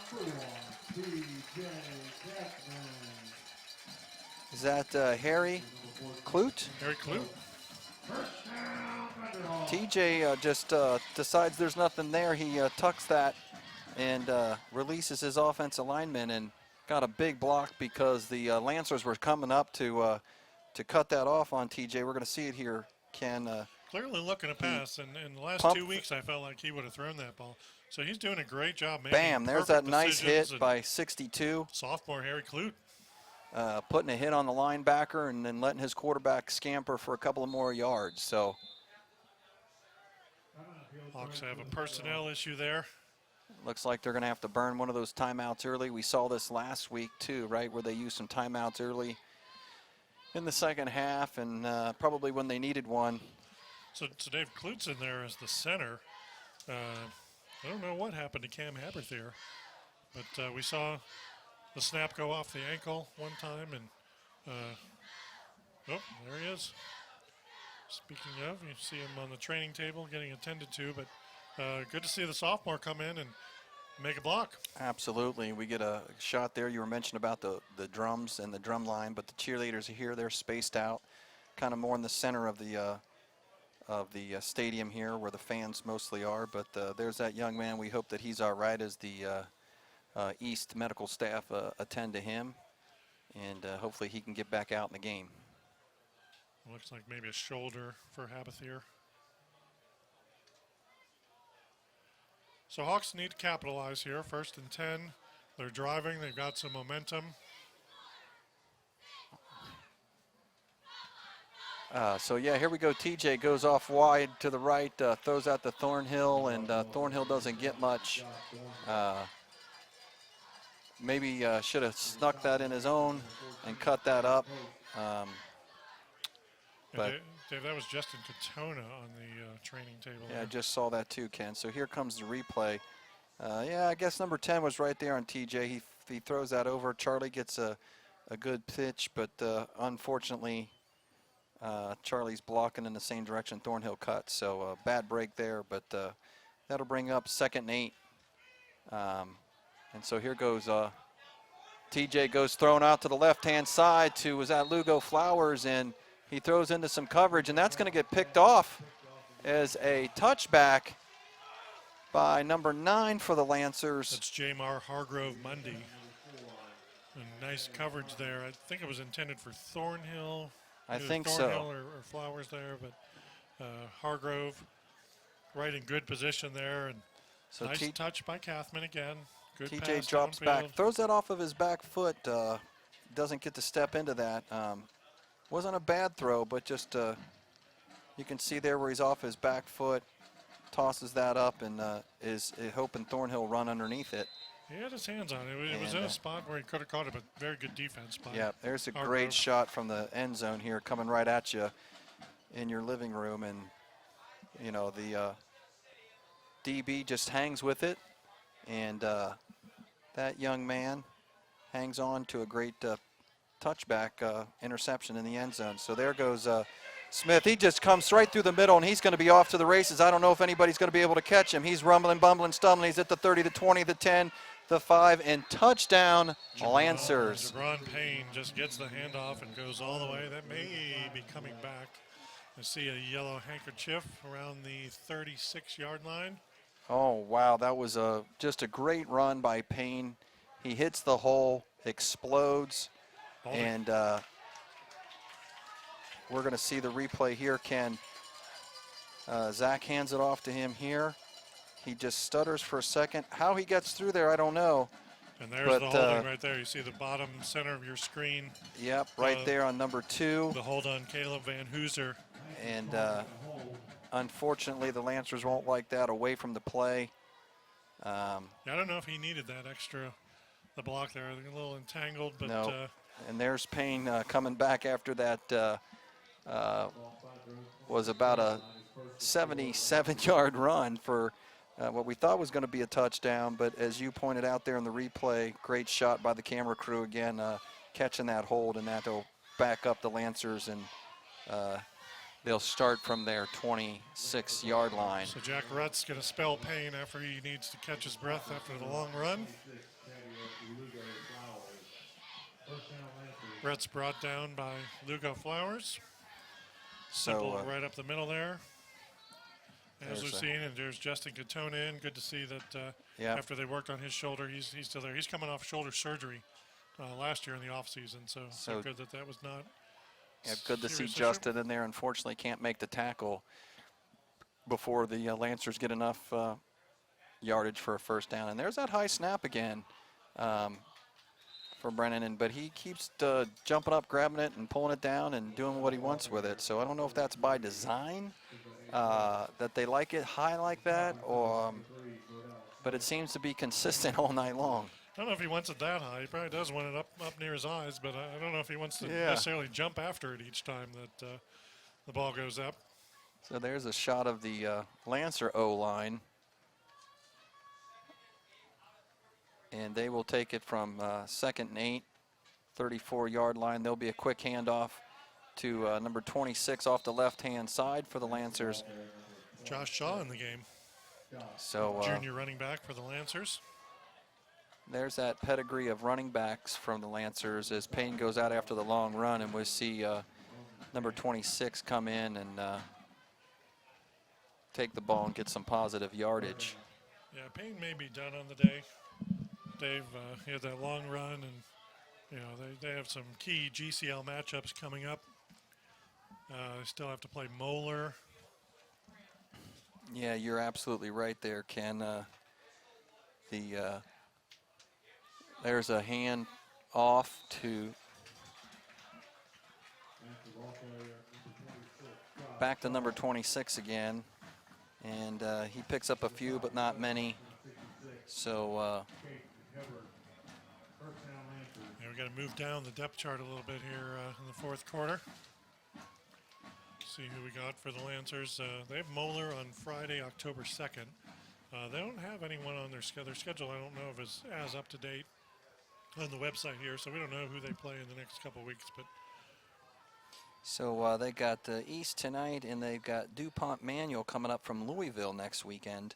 Is that Harry Clute? Harry Clute. TJ just decides there's nothing there. He tucks that and releases his offensive lineman and got a big block because the Lancers were coming up to cut that off on TJ. We're going to see it here, Ken. Clearly looking to pass, and in the last 2 weeks, I felt like he would have thrown that ball. So he's doing a great job making Bam, there's that nice hit by 62. Sophomore Harry Clute. Putting a hit on the linebacker and then letting his quarterback scamper for a couple of more yards. So Hawks have a personnel issue there. looks like they're going to have to burn one of those timeouts early. We saw this last week too, right, where they used some timeouts early in the second half and probably when they needed one. So Dave Clute's in there as the center. I don't know what happened to Cam Haberthier, but we saw the snap go off the ankle one time, and oh, there he is. Speaking of, you see him on the training table getting attended to, but good to see the sophomore come in and make a block. Absolutely. We get a shot there. You were mentioning about the drums and the drum line, but the cheerleaders are here. They're spaced out kind of more in the center of the stadium here where the fans mostly are. But there's that young man. We hope that he's all right as the East medical staff attend to him, and hopefully he can get back out in the game. Looks like maybe a shoulder for Haberthier. So Hawks need to capitalize here. 1st and 10. They're driving. They've got some momentum. So yeah, here we go. TJ goes off wide to the right, throws out to Thornhill, and Thornhill doesn't get much. Maybe should have snuck that in his own and cut that up. But Dave, that was Justin Katona on the training table. Yeah, I just saw that too, Ken. So here comes the replay. Yeah, I guess number 10 was right there on TJ. He throws that over. Charlie gets a good pitch, but unfortunately, Charlie's blocking in the same direction Thornhill cuts. So bad break there, but that'll bring up 2nd and 8. And so here goes TJ goes thrown out to the left-hand side to, was that Lugo Flowers, and he throws into some coverage, and that's going to get picked off as a touchback by number 9 for the Lancers. That's Jamar Hargrove Mundy. And nice coverage there. I think it was intended for Thornhill. I think Thornhill so. Or Flowers there, but Hargrove right in good position there. And So nice touch by Kathman again. Good TJ pass drops downfield. back, throws that off of his back foot, doesn't get to step into that. Wasn't a bad throw, but just you can see there where he's off his back foot, tosses that up, and is hoping Thornhill run underneath it. He had his hands on it. It was in a spot where he could have caught it, but very good defense by Yeah, there's a Hargrove. great shot from the end zone here coming right at you in your living room, and you know the DB just hangs with it, and that young man hangs on to a great touchback interception in the end zone. So there goes Smith. He just comes right through the middle, and he's going to be off to the races. I don't know if anybody's going to be able to catch him. He's rumbling, bumbling, stumbling. He's at the 30, the 20, the 10, the 5, and touchdown Lancers. Jabron Payne just gets the handoff and goes all the way. That may be coming back. I see a yellow handkerchief around the 36-yard line. Oh, wow. That was just a great run by Payne. He hits the hole, explodes, and we're going to see the replay here, Ken. Zach hands it off to him here. He just stutters for a second. How he gets through there, I don't know. And there's the holding right there. You see the bottom center of your screen. Yep, right there on number 2. The hold on Caleb Van Hooser. And unfortunately, the Lancers won't like that away from the play. I don't know if he needed that extra, the block there. A little entangled, but no. And there's Payne coming back after that was about a 77-yard run for what we thought was going to be a touchdown. But as you pointed out there in the replay, great shot by the camera crew again, catching that hold, and that'll back up the Lancers, and they'll start from their 26-yard line. So Jack Rutt's going to spell Payne after he needs to catch his breath after the long run. Brett's brought down by Lugo Flowers. So Simple right up the middle there. As we've there's seen, and there's Justin Katona in. Good to see that Yeah. after they worked on his shoulder, he's still there. He's coming off shoulder surgery last year in the offseason, so good that was not. yeah, good to see serious issue. Justin in there. Unfortunately, can't make the tackle before the Lancers get enough yardage for a first down. And there's that high snap again for Brennan, but he keeps jumping up, grabbing it, and pulling it down and doing what he wants with it. So I don't know if that's by design, that they like it high like that, or but it seems to be consistent all night long. I don't know if he wants it that high. He probably does want it up near his eyes, but I don't know if he wants to necessarily jump after it each time that the ball goes up. So there's a shot of the Lancer O-line. And they will take it from 2nd and 8, 34-yard line. There'll be a quick handoff to number 26 off the left-hand side for the Lancers. Josh Shaw in the game. So Junior running back for the Lancers. there's that pedigree of running backs from the Lancers as Payne goes out after the long run, and we'll see number 26 come in and take the ball and get some positive yardage. Yeah, Payne may be done on the day. Dave, he had that long run, and they have some key GCL matchups coming up. They still have to play Moeller. Yeah, you're absolutely right there, Ken. There's a hand off to back to number 26 again, and he picks up a few, but not many. So. Yeah, we got to move down the depth chart a little bit here in the fourth quarter. See who we got for the Lancers. They have Moeller on Friday, October 2nd. They don't have anyone on their schedule. Their schedule, I don't know if it's as up to date on the website here, so we don't know who they play in the next couple weeks. But So they got East tonight, and they've got DuPont Manual coming up from Louisville next weekend.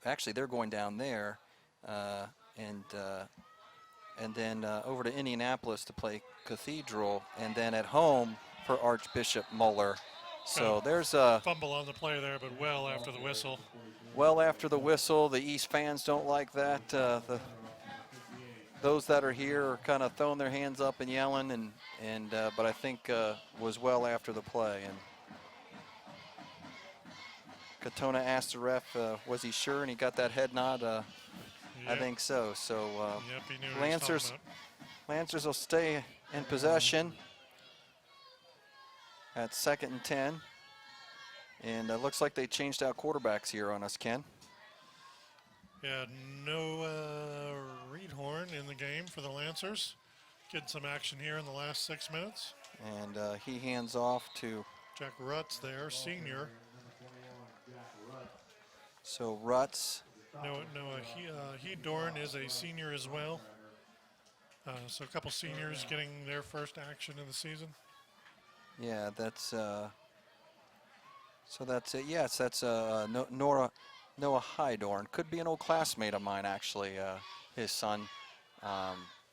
Actually, they're going down there, and then over to Indianapolis to play Cathedral, and then at home for Archbishop Muller. So there's a fumble on the play there, but well after the whistle. Well after the whistle. The East fans don't like that. Those that are here are kind of throwing their hands up and yelling, but I think was well after the play. And Katona asked the ref, was he sure, and he got that head nod. I think so. So Yep, he knew what he was talking about. Lancers will stay in possession at 2nd and 10. And it looks like they changed out quarterbacks here on us, Ken. Yeah, Noah Reedhorn in the game for the Lancers. Getting some action here in the last 6 minutes. And he hands off to Jack Rutz there, senior. So Rutz. Noah Heedorn is a senior as well. So a couple seniors getting their first action in the season. Yeah, that's so that's it. Yes, that's Noah Heidorn. Could be an old classmate of mine, actually. His son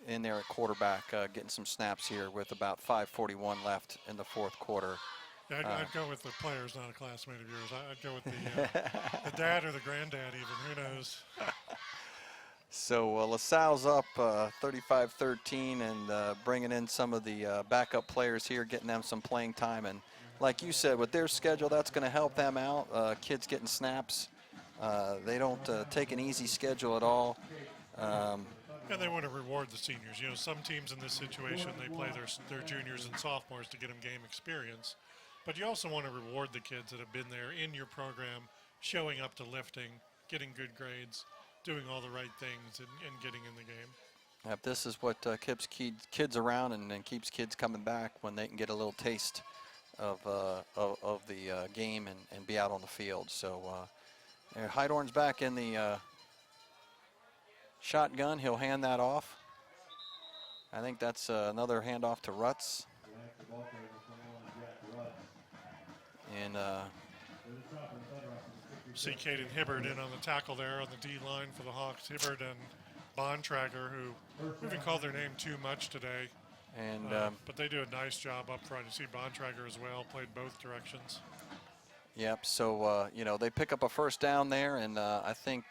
in there at quarterback, getting some snaps here with about 5:41 left in the fourth quarter. Yeah, I'd go with the players, not a classmate of yours. I'd go with the dad or the granddad even. Who knows? So LaSalle's up 35-13 and bringing in some of the backup players here, getting them some playing time. And like you said, with their schedule, that's going to help them out. Kids getting snaps. They don't take an easy schedule at all. And they want to reward the seniors. You know, some teams in this situation, they play their juniors and sophomores to get them game experience. But you also want to reward the kids that have been there in your program, showing up to lifting, getting good grades, doing all the right things, and getting in the game. Yep, this is what keeps kids around and keeps kids coming back when they can get a little taste of the game and be out on the field. So Heidorn's back in the shotgun. He'll hand that off. I think that's another handoff to Rutz. And see Caden Hibbard in on the tackle there on the D line for the Hawks. Hibbard and Bontrager, who we haven't called their name too much today. And but they do a nice job up front. You see Bontrager as well, played both directions. yep. So you know, they pick up a first down there, and I think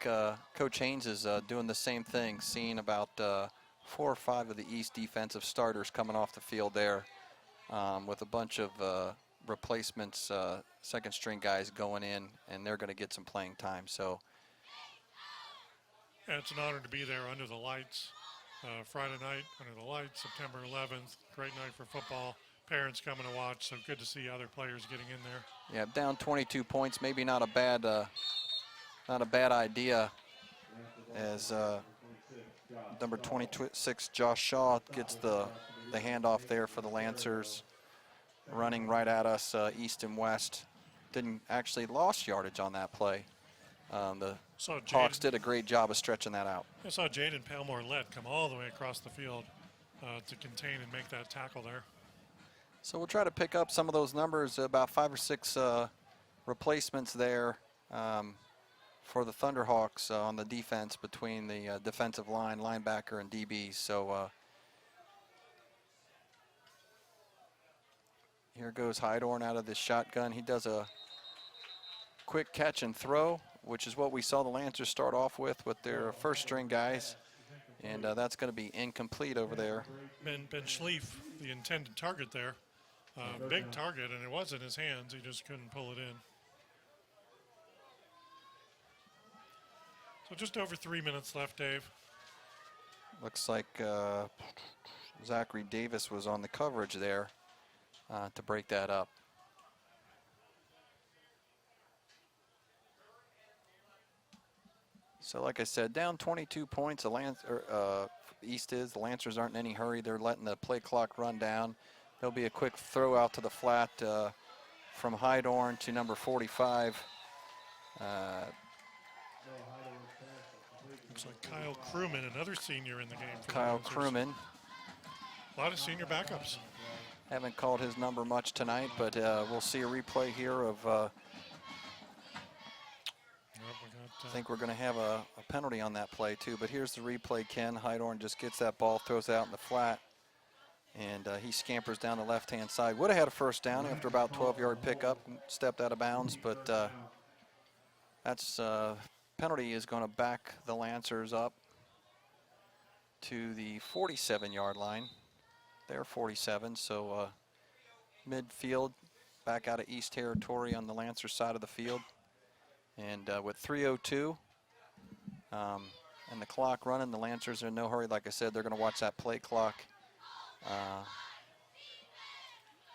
Coach Haynes is doing the same thing, seeing about 4 or 5 of the East defensive starters coming off the field there, with a bunch of replacements, second string guys going in, and they're going to get some playing time. So Yeah, it's an honor to be there under the lights. Friday night under the lights, September 11th. Great night for football. Parents coming to watch, so good to see other players getting in there. yeah, down 22 points, maybe not a bad idea, as number 26 Josh Shaw gets the handoff there for the Lancers, running right at us, east and west. Didn't actually lost yardage on that play. The Hawks did a great job of stretching that out. I saw Jaden Palmore-Lett come all the way across the field to contain and make that tackle there. So we'll try to pick up some of those numbers, about 5 or 6 replacements there for the Thunderhawks on the defense between the defensive line, linebacker, and DBs. So here goes Hydorn out of this shotgun. He does a quick catch and throw, which is what we saw the Lancers start off with their first string guys. And that's going to be incomplete over there. Ben Schlief, the intended target there. Big target, and it was in his hands. He just couldn't pull it in. So just over 3 minutes left, Dave. Looks like Zachary Davis was on the coverage there to break that up. So like I said, down 22 points, East is. The Lancers aren't in any hurry. They're letting the play clock run down. There'll be a quick throw out to the flat from Hydorn to number 45. Looks like Kyle Crewman, another senior in the game. For Kyle the Crewman. A lot of senior backups. Haven't called his number much tonight, but we'll see a replay here of I think we're going to have a penalty on that play too, but here's the replay, Ken. Hydorn just gets that ball, throws it out in the flat, and he scampers down the left-hand side. Would have had a first down after about 12-yard pickup, stepped out of bounds, but that's penalty is going to back the Lancers up to the 47-yard line. They're 47, so midfield, back out of East territory on the Lancers side of the field. And with 3:02 and the clock running, the Lancers are in no hurry. Like I said, they're going to watch that play clock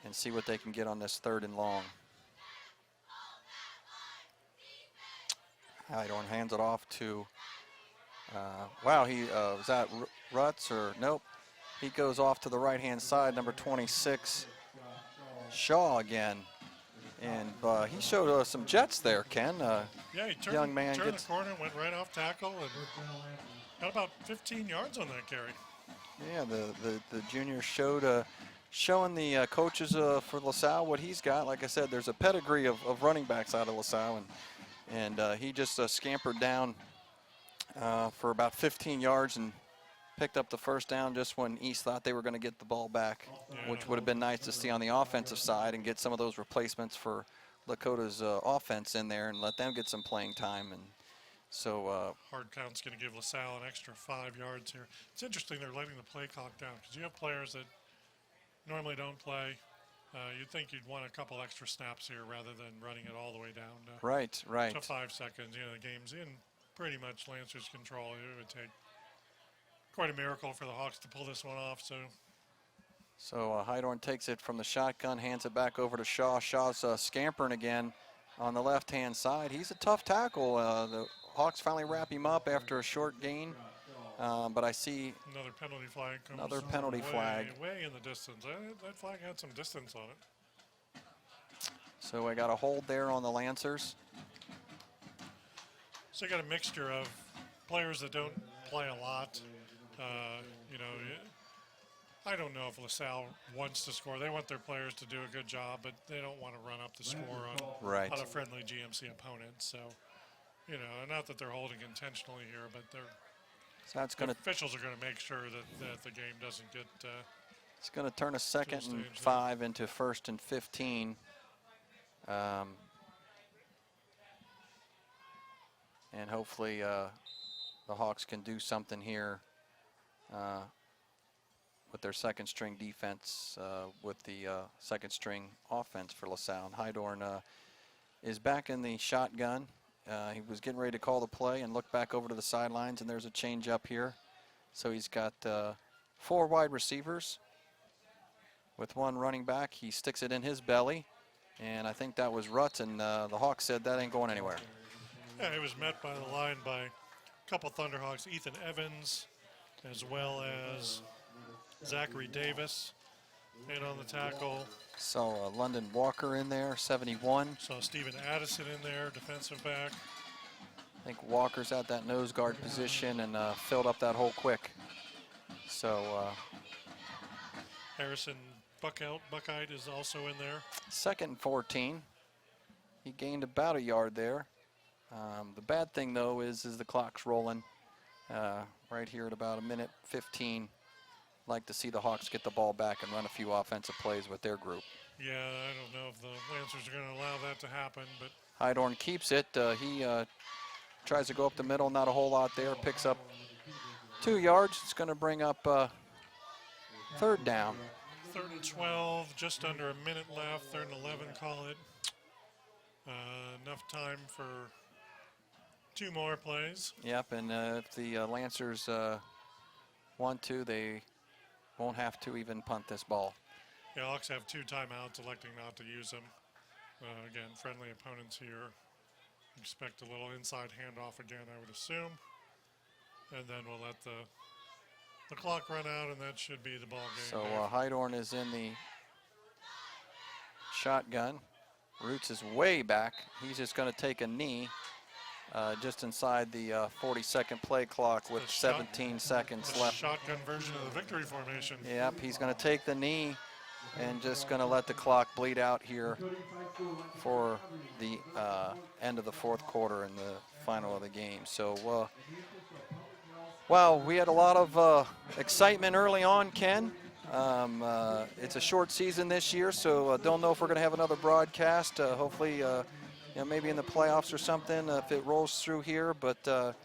and see what they can get on this 3rd and long. Hydorn hands it off to, wow, was that Rutz or nope? He goes off to the right-hand side, number 26, Shaw again. And he showed us some jets there, Ken. Yeah, he turned, young man turned the corner, went right off tackle, and got about 15 yards on that carry. Yeah, the junior showing the coaches for LaSalle what he's got. Like I said, there's a pedigree of running backs out of LaSalle, and he just scampered down for about 15 yards and picked up the first down just when East thought they were going to get the ball back, which would have been nice to see on the offensive side and get some of those replacements for Lakota's offense in there and let them get some playing time. And so hard count's going to give LaSalle an extra 5 yards here. It's interesting they're letting the play clock down because you have players that normally don't play. You'd think you'd want a couple extra snaps here rather than running it all the way down to 5 seconds. You know, the game's in pretty much Lancers' control. It would take quite a miracle for the Hawks to pull this one off. So Hydorn takes it from the shotgun, hands it back over to Shaw. Shaw's scampering again on the left-hand side. He's a tough tackle. The Hawks finally wrap him up after a short gain, but I see another penalty flag. Another penalty flag. Way in the distance. That flag had some distance on it. So I got a hold there on the Lancers. So you got a mixture of players that don't play a lot. You know, I don't know if LaSalle wants to score. They want their players to do a good job, but they don't want to run up the score on a friendly GMC opponent. So, you know, not that they're holding intentionally here, but the officials are going to make sure that the game doesn't get It's going to turn a 2nd and stage, 5 into 1st and 15. And hopefully the Hawks can do something here with their second string defense, with the second string offense for LaSalle. And Hydorn is back in the shotgun. He was getting ready to call the play and look back over to the sidelines, and there's a change up here. So he's got 4 wide receivers with 1 running back. He sticks it in his belly, and I think that was Rutz, and the Hawks said that ain't going anywhere. Yeah, he was met by the line by a couple Thunderhawks, Ethan Evans, as well as Zachary Davis, in on the tackle. So London Walker in there, 71. Saw Stephen Addison in there, defensive back. I think Walker's at that nose guard position and filled up that hole quick. So Harrison Buckheit is also in there. 2nd and 14. He gained about a yard there. The bad thing, though, is the clock's rolling right here at about 1:15. Like to see the Hawks get the ball back and run a few offensive plays with their group. Yeah, I don't know if the Lancers are going to allow that to happen, but Hydorn keeps it. He tries to go up the middle, not a whole lot there. Picks up 2 yards. It's going to bring up 3rd down. 3rd and 12, just under a minute left. 3rd and 11, call it. Enough time for 2 more plays. Yep, and if the Lancers want to, they won't have to even punt this ball. The Hawks have 2 timeouts, electing not to use them. Again, friendly opponents here. Expect a little inside handoff again, I would assume. And then we'll let the clock run out, and that should be the ball game. So Hydorn is in the shotgun. Roots is way back. He's just going to take a knee just inside the 40-second play clock with 17 seconds left. Shotgun version of the victory formation. Yep, he's going to take the knee and just going to let the clock bleed out here for the end of the 4th quarter and the final of the game. So, wow, we had a lot of excitement early on, Ken. It's a short season this year, so don't know if we're going to have another broadcast. Hopefully, maybe in the playoffs or something if it rolls through here. But it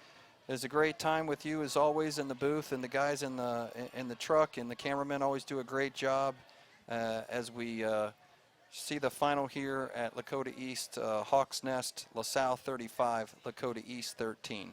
was a great time with you as always in the booth, and the guys in the truck and the cameramen always do a great job as we see the final here at Lakota East. Hawks Nest, LaSalle 35, Lakota East 13.